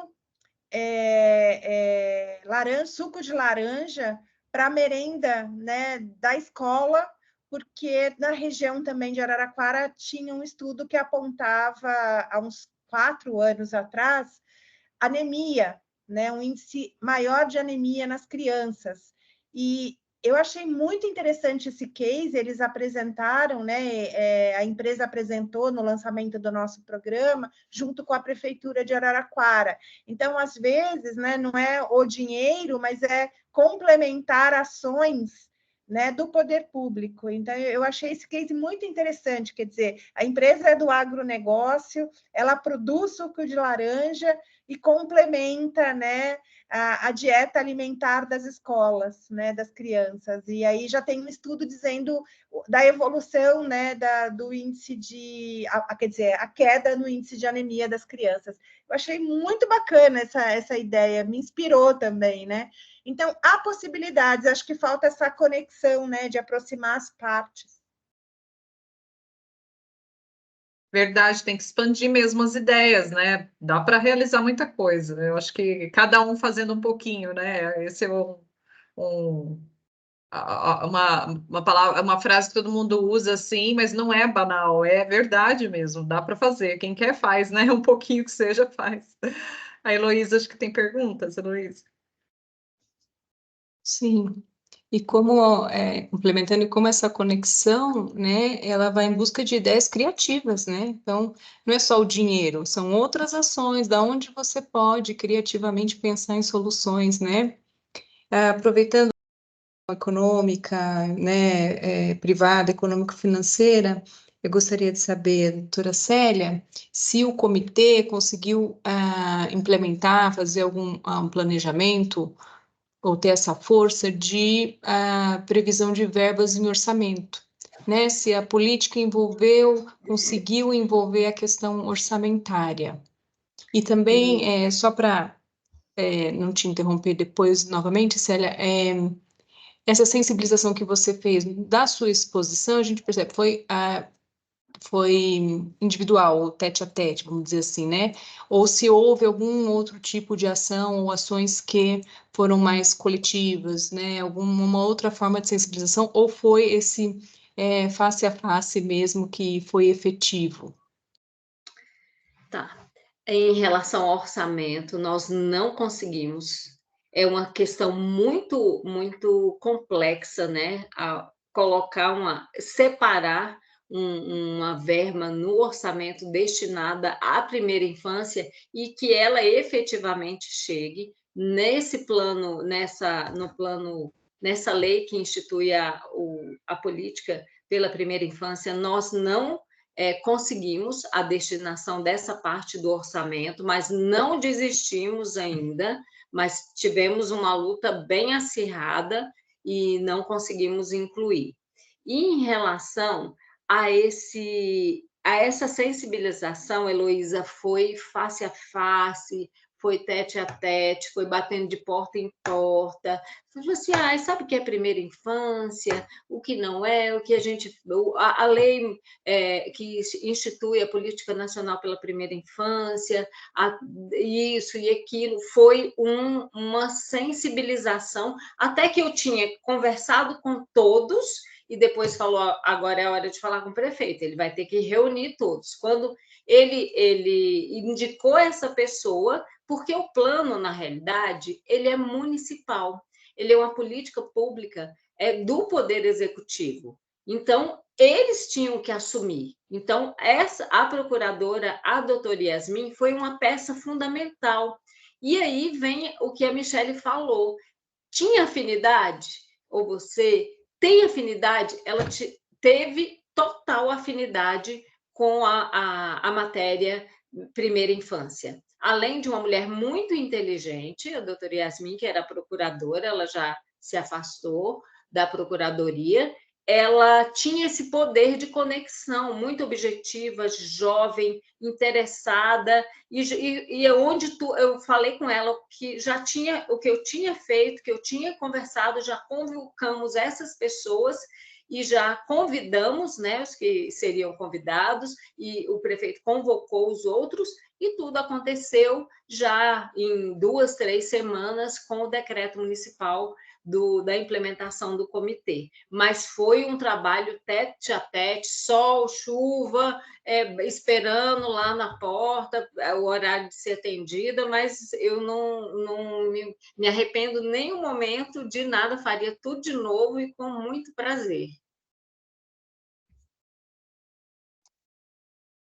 suco de laranja para a merenda, né, da escola, porque na região também de Araraquara tinha um estudo que apontava, há uns 4 anos atrás, anemia, né, um índice maior de anemia nas crianças. E eu achei muito interessante esse case, eles apresentaram, né, a empresa apresentou no lançamento do nosso programa, junto com a Prefeitura de Araraquara. Então, às vezes, né, não é o dinheiro, mas é complementar ações, né, do poder público. Então, eu achei esse case muito interessante, quer dizer, a empresa é do agronegócio, ela produz suco de laranja e complementa, né, a dieta alimentar das escolas, né, das crianças. E aí já tem um estudo dizendo da evolução, né, do índice quer dizer, a queda no índice de anemia das crianças. Eu achei muito bacana essa ideia, me inspirou também, né? Então, há possibilidades, acho que falta essa conexão, né, de aproximar as partes. Verdade, tem que expandir mesmo as ideias, né? Dá para realizar muita coisa. Eu acho que cada um fazendo um pouquinho, né? Esse é um- uma palavra, uma frase que todo mundo usa assim, mas não é banal, é verdade mesmo. Dá para fazer. Quem quer faz, né? Um pouquinho que seja, faz. A Heloísa, acho que tem perguntas, Heloísa. Sim. E como, complementando, e como essa conexão, né, ela vai em busca de ideias criativas, né? Então, não é só o dinheiro, são outras ações, da onde você pode criativamente pensar em soluções, né? Aproveitando a econômica, né, privada, econômico-financeira, eu gostaria de saber, doutora Célia, se o comitê conseguiu implementar, fazer algum um planejamento ou ter essa força de previsão de verbas em orçamento, né? Se a política conseguiu envolver a questão orçamentária. E também, só para não te interromper depois novamente, Célia, essa sensibilização que você fez da sua exposição, a gente percebe, foi individual, tete a tete, vamos dizer assim, né? Ou se houve algum outro tipo de ação ou ações que foram mais coletivas, né? Alguma outra forma de sensibilização, ou foi esse face a face mesmo que foi efetivo? Tá. Em relação ao orçamento, nós não conseguimos. É uma questão muito, muito complexa, né? Separar uma verba no orçamento destinada à primeira infância e que ela efetivamente chegue nesse plano, nessa lei que institui a política pela primeira infância, nós não conseguimos a destinação dessa parte do orçamento, mas não desistimos ainda, mas tivemos uma luta bem acirrada e não conseguimos incluir. E em relação a essa sensibilização, Heloísa, foi face a face, foi tete a tete, foi batendo de porta em porta. Falou assim, sabe o que é primeira infância? O que não é? O que a gente... A lei que institui a Política Nacional pela Primeira Infância, isso e aquilo, foi uma sensibilização, até que eu tinha conversado com todos, e depois falou, agora é a hora de falar com o prefeito, ele vai ter que reunir todos. Quando ele indicou essa pessoa, porque o plano, na realidade, ele é municipal, ele é uma política pública do Poder Executivo. Então, eles tinham que assumir. Então, a procuradora, a doutora Yasmin, foi uma peça fundamental. E aí vem o que a Michele falou. Tinha afinidade? Ou você tem afinidade? Ela teve total afinidade com a matéria primeira infância. Além de uma mulher muito inteligente, a doutora Yasmin, que era procuradora, ela já se afastou da procuradoria, ela tinha esse poder de conexão, muito objetiva, jovem, interessada, e onde eu falei com ela que já tinha o que eu tinha feito, que eu tinha conversado, já convocamos essas pessoas e já convidamos, né, os que seriam convidados, e o prefeito convocou os outros, e tudo aconteceu já em 2, 3 semanas com o decreto municipal da implementação do comitê. Mas foi um trabalho tete a tete, sol, chuva, esperando lá na porta o horário de ser atendida, mas eu não me arrependo nem um momento de nada, faria tudo de novo e com muito prazer.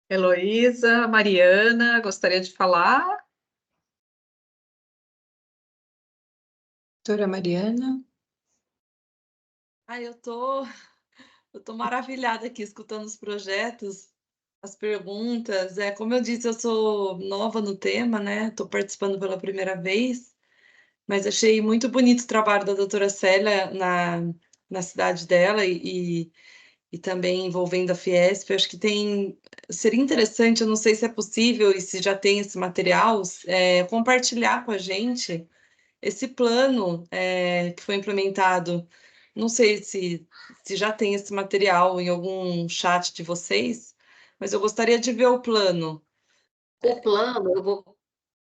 Heloísa, Mariana, gostaria de falar? Doutora Mariana? Eu tô maravilhada aqui escutando os projetos, as perguntas. Como eu disse, eu sou nova no tema, né? Estou participando pela primeira vez, mas achei muito bonito o trabalho da doutora Célia na cidade dela e também envolvendo a Fiesp. Eu acho que seria interessante, eu não sei se é possível e se já tem esse material, compartilhar com a gente esse plano que foi implementado. Não sei se já tem esse material em algum chat de vocês, mas eu gostaria de ver o plano. O plano, eu vou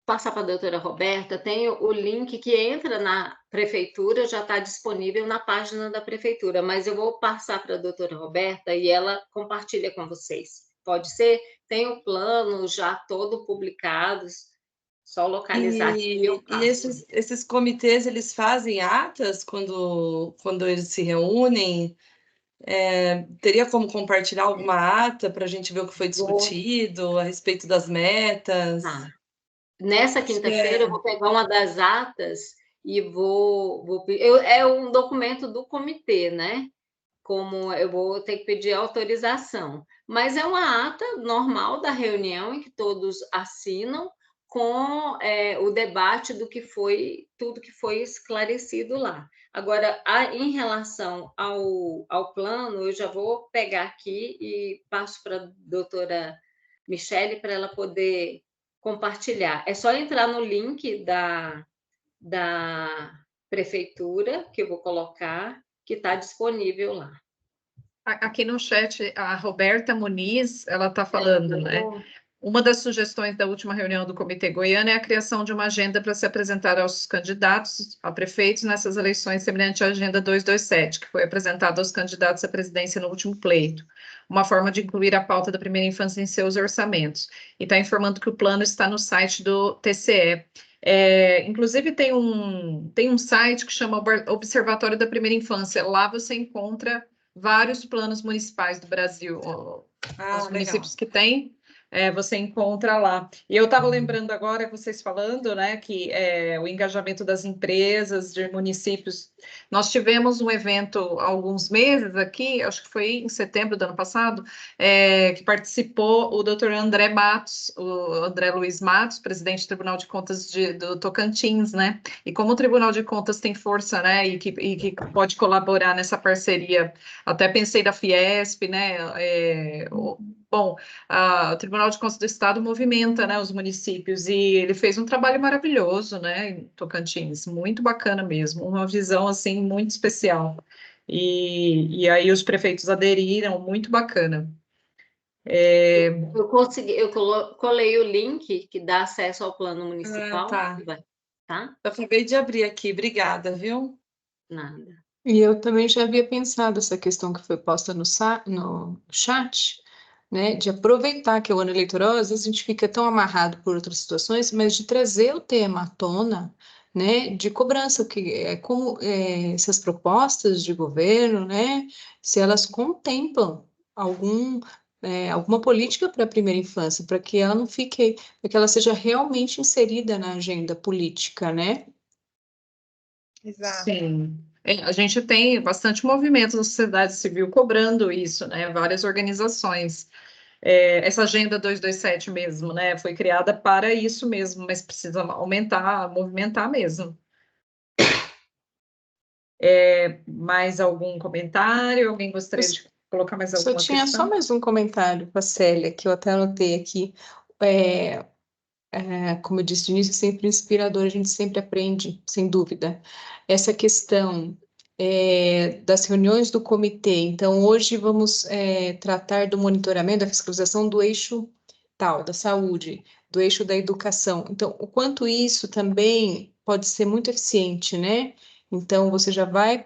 passar para a doutora Roberta, tem o link que entra na prefeitura, já está disponível na página da prefeitura, mas eu vou passar para a doutora Roberta e ela compartilha com vocês. Pode ser? Tem o plano já todo publicado, só localizar aqui eu E passo. esses comitês, eles fazem atas quando eles se reúnem? Teria como compartilhar alguma ata para a gente ver o que foi discutido a respeito das metas? Tá. Nessa quinta-feira eu vou pegar uma das atas e é um documento do comitê, né? Como eu vou ter que pedir autorização. Mas é uma ata normal da reunião em que todos assinam com o debate do que foi, tudo que foi esclarecido lá. Agora, em relação ao plano, eu já vou pegar aqui e passo para a doutora Michele para ela poder compartilhar. É só entrar no link da prefeitura, que eu vou colocar, que está disponível lá. Aqui no chat, a Roberta Muniz, ela está falando, né? Uma das sugestões da última reunião do Comitê Goiano é a criação de uma agenda para se apresentar aos candidatos a prefeitos nessas eleições, semelhante à Agenda 227, que foi apresentada aos candidatos à presidência no último pleito. Uma forma de incluir a pauta da primeira infância em seus orçamentos. E está informando que o plano está no site do TCE. Inclusive, tem um site que chama Observatório da Primeira Infância. Lá você encontra vários planos municipais do Brasil, os municípios que têm. Você encontra lá. E eu estava lembrando agora, vocês falando, né, que o engajamento das empresas, de municípios. Nós tivemos um evento há alguns meses aqui, acho que foi em setembro do ano passado, que participou o doutor André Matos, o André Luiz Matos, presidente do Tribunal de Contas do Tocantins, né? E como o Tribunal de Contas tem força, né, e que pode colaborar nessa parceria, até pensei da Fiesp, né? Bom, o Tribunal de Contas do Estado movimenta, né, os municípios, e ele fez um trabalho maravilhoso, né, em Tocantins, muito bacana mesmo, uma visão, assim, muito especial. E aí os prefeitos aderiram, muito bacana. Eu consegui, eu colei o link que dá acesso ao plano municipal. Tá. Tá? Eu acabei de abrir aqui, obrigada, viu? Nada. E eu também já havia pensado essa questão que foi posta no chat, né, de aproveitar que é o ano eleitoral, às vezes a gente fica tão amarrado por outras situações, mas de trazer o tema à tona, né, de cobrança, que é como essas propostas de governo, né, se elas contemplam alguma política para a primeira infância, para que ela não fique, para que ela seja realmente inserida na agenda política, né? Exato. Sim. A gente tem bastante movimento na sociedade civil cobrando isso, né? Várias organizações. Essa Agenda 227 mesmo, né? Foi criada para isso mesmo, mas precisa aumentar, movimentar mesmo. Mais algum comentário? Alguém gostaria de colocar mais alguma Só tinha questão? só mais um comentário com a Célia, que eu até anotei aqui. Como eu disse no início, é sempre inspirador, a gente sempre aprende, sem dúvida. Essa questão das reuniões do comitê. Então, hoje vamos tratar do monitoramento, da fiscalização do eixo tal, da saúde, do eixo da educação. Então, o quanto isso também pode ser muito eficiente, né? Então, você já vai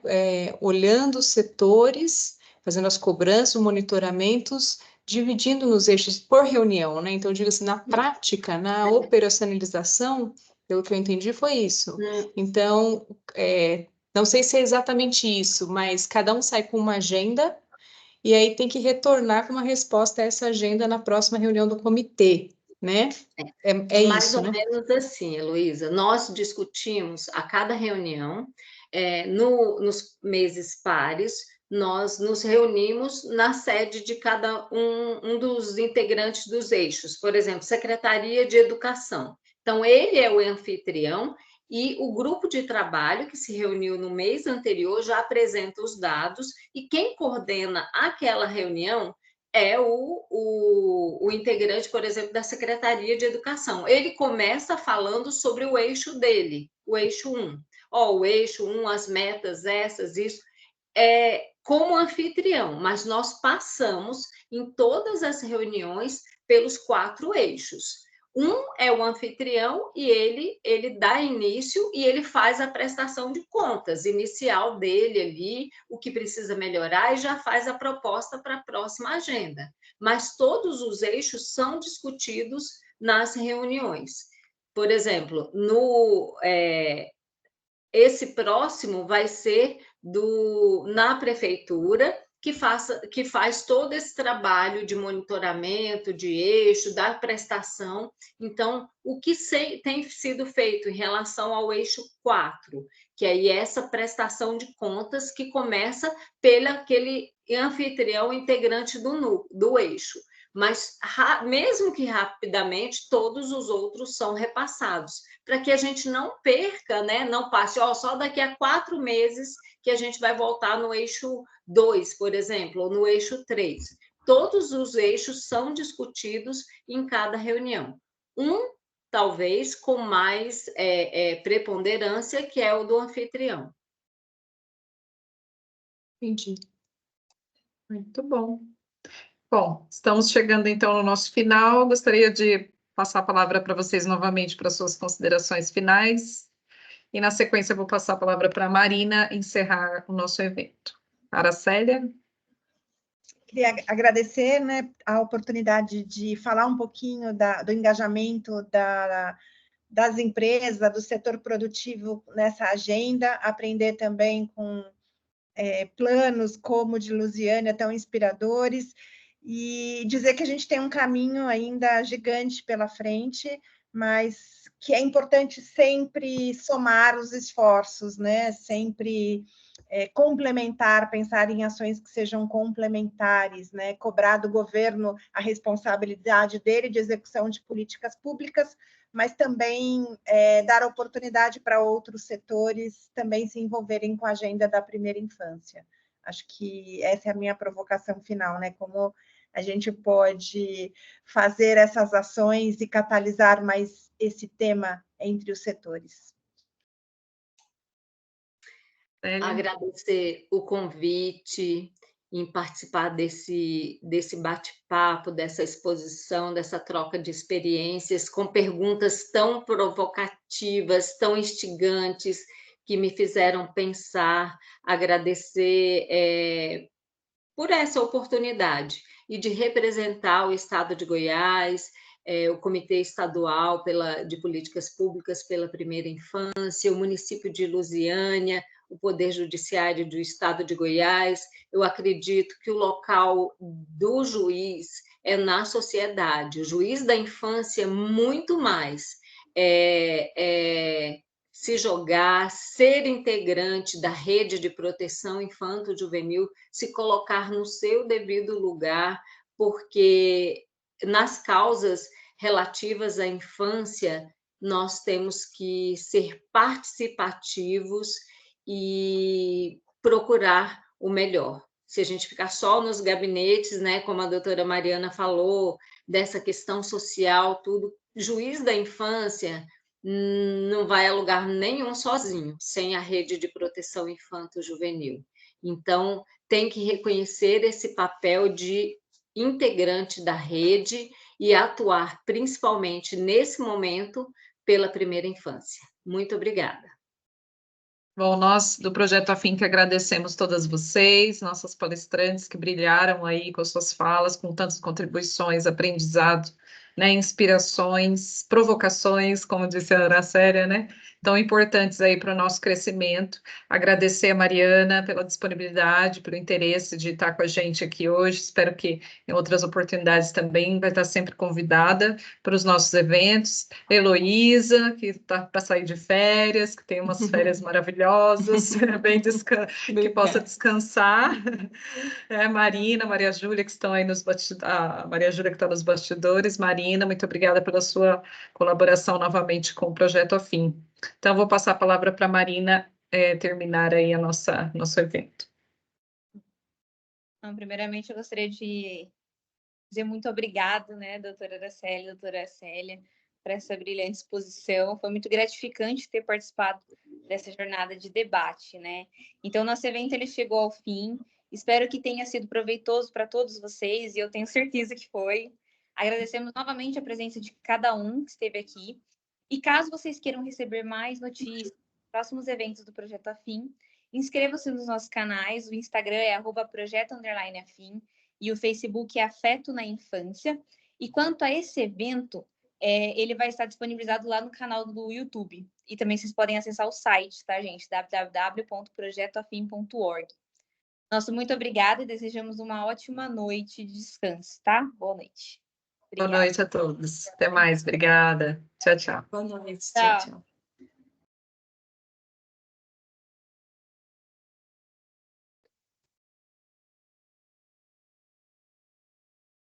olhando os setores, fazendo as cobranças, os monitoramentos, dividindo nos eixos por reunião, né? Então, eu digo assim, na prática, na operacionalização, pelo que eu entendi, foi isso. Então, não sei se é exatamente isso, mas cada um sai com uma agenda e aí tem que retornar com uma resposta a essa agenda na próxima reunião do comitê, né? É Mais isso, ou né? menos assim, Heloísa. Nós discutimos a cada reunião, nos meses pares, nós nos reunimos na sede de cada um dos integrantes dos eixos. Por exemplo, Secretaria de Educação. Então, ele é o anfitrião e o grupo de trabalho que se reuniu no mês anterior já apresenta os dados e quem coordena aquela reunião é o integrante, por exemplo, da Secretaria de Educação. Ele começa falando sobre o eixo dele, o eixo 1. O eixo 1, as metas essas, isso. como anfitrião, mas nós passamos em todas as reuniões pelos 4 eixos. Um é o anfitrião e ele dá início e ele faz a prestação de contas inicial dele ali, o que precisa melhorar, e já faz a proposta para a próxima agenda. Mas todos os eixos são discutidos nas reuniões. Por exemplo, esse próximo vai ser na prefeitura, que faz todo esse trabalho de monitoramento, de eixo, da prestação. Então, o que tem sido feito em relação ao eixo 4, que aí é essa prestação de contas que começa aquele anfitrião integrante do eixo. Mas, mesmo que rapidamente, todos os outros são repassados, para que a gente não perca, né? Não passe, só daqui a 4 meses que a gente vai voltar no eixo 2, por exemplo, ou no eixo 3. Todos os eixos são discutidos em cada reunião. Talvez, com mais preponderância, que é o do anfitrião. Entendi. Muito bom. Bom, estamos chegando então no nosso final. Gostaria de passar a palavra para vocês novamente para suas considerações finais. E na sequência eu vou passar a palavra para a Marina encerrar o nosso evento. Aracélia? Queria agradecer, né, a oportunidade de falar um pouquinho do engajamento das empresas, do setor produtivo nessa agenda, aprender também com planos como o de Lusiânia, tão inspiradores, e dizer que a gente tem um caminho ainda gigante pela frente, mas que é importante sempre somar os esforços, né? Sempre complementar, pensar em ações que sejam complementares, né? Cobrar do governo a responsabilidade dele de execução de políticas públicas, mas também dar oportunidade para outros setores também se envolverem com a agenda da primeira infância. Acho que essa é a minha provocação final, né? Como a gente pode fazer essas ações e catalisar mais esse tema entre os setores. Agradecer o convite em participar desse bate-papo, dessa exposição, dessa troca de experiências, com perguntas tão provocativas, tão instigantes, que me fizeram pensar. Agradecer por essa oportunidade e de representar o Estado de Goiás, o Comitê Estadual de Políticas Públicas pela Primeira Infância, o município de Lusiânia, o Poder Judiciário do Estado de Goiás. Eu acredito que o local do juiz é na sociedade. O juiz da infância, muito mais, se jogar, ser integrante da rede de proteção infanto-juvenil, se colocar no seu devido lugar, porque nas causas relativas à infância, nós temos que ser participativos e procurar o melhor. Se a gente ficar só nos gabinetes, né, como a doutora Mariana falou, dessa questão social, tudo, juiz da infância não vai a lugar nenhum sozinho, sem a rede de proteção infanto-juvenil. Então, tem que reconhecer esse papel de integrante da rede e atuar, principalmente nesse momento, pela primeira infância. Muito obrigada. Bom, nós do Projeto Afim que agradecemos todas vocês, nossas palestrantes que brilharam aí com suas falas, com tantas contribuições, aprendizado, né, inspirações, provocações, como disse a Aracélia, né, tão importantes aí para o nosso crescimento. Agradecer a Mariana pela disponibilidade, pelo interesse de estar com a gente aqui hoje. Espero que em outras oportunidades também vai estar sempre convidada para os nossos eventos. Heloísa, que está para sair de férias, que tem umas férias maravilhosas, que possa descansar. Marina, Maria Júlia, que estão aí nos bastidores, a Maria Júlia que está nos bastidores. Marina, muito obrigada pela sua colaboração novamente com o Projeto Afim. Então, vou passar a palavra para a Marina terminar aí nosso evento. Então, primeiramente, eu gostaria de dizer muito obrigado, né, doutora Aracélia, doutora Célia, por essa brilhante exposição. Foi muito gratificante ter participado dessa jornada de debate, né? Então, nosso evento ele chegou ao fim. Espero que tenha sido proveitoso para todos vocês, e eu tenho certeza que foi. Agradecemos novamente a presença de cada um que esteve aqui. E caso vocês queiram receber mais notícias, próximos eventos do Projeto Afim, inscreva-se nos nossos canais. O Instagram é @projeto_afim e o Facebook é Afeto na Infância. E quanto a esse evento, ele vai estar disponibilizado lá no canal do YouTube. E também vocês podem acessar o site, tá, gente? www.projetoafim.org. Nosso muito obrigada e desejamos uma ótima noite de descanso, tá? Boa noite. Boa noite a todos. Até mais. Obrigada. Tchau, tchau. Boa noite. Tchau. Tchau, tchau.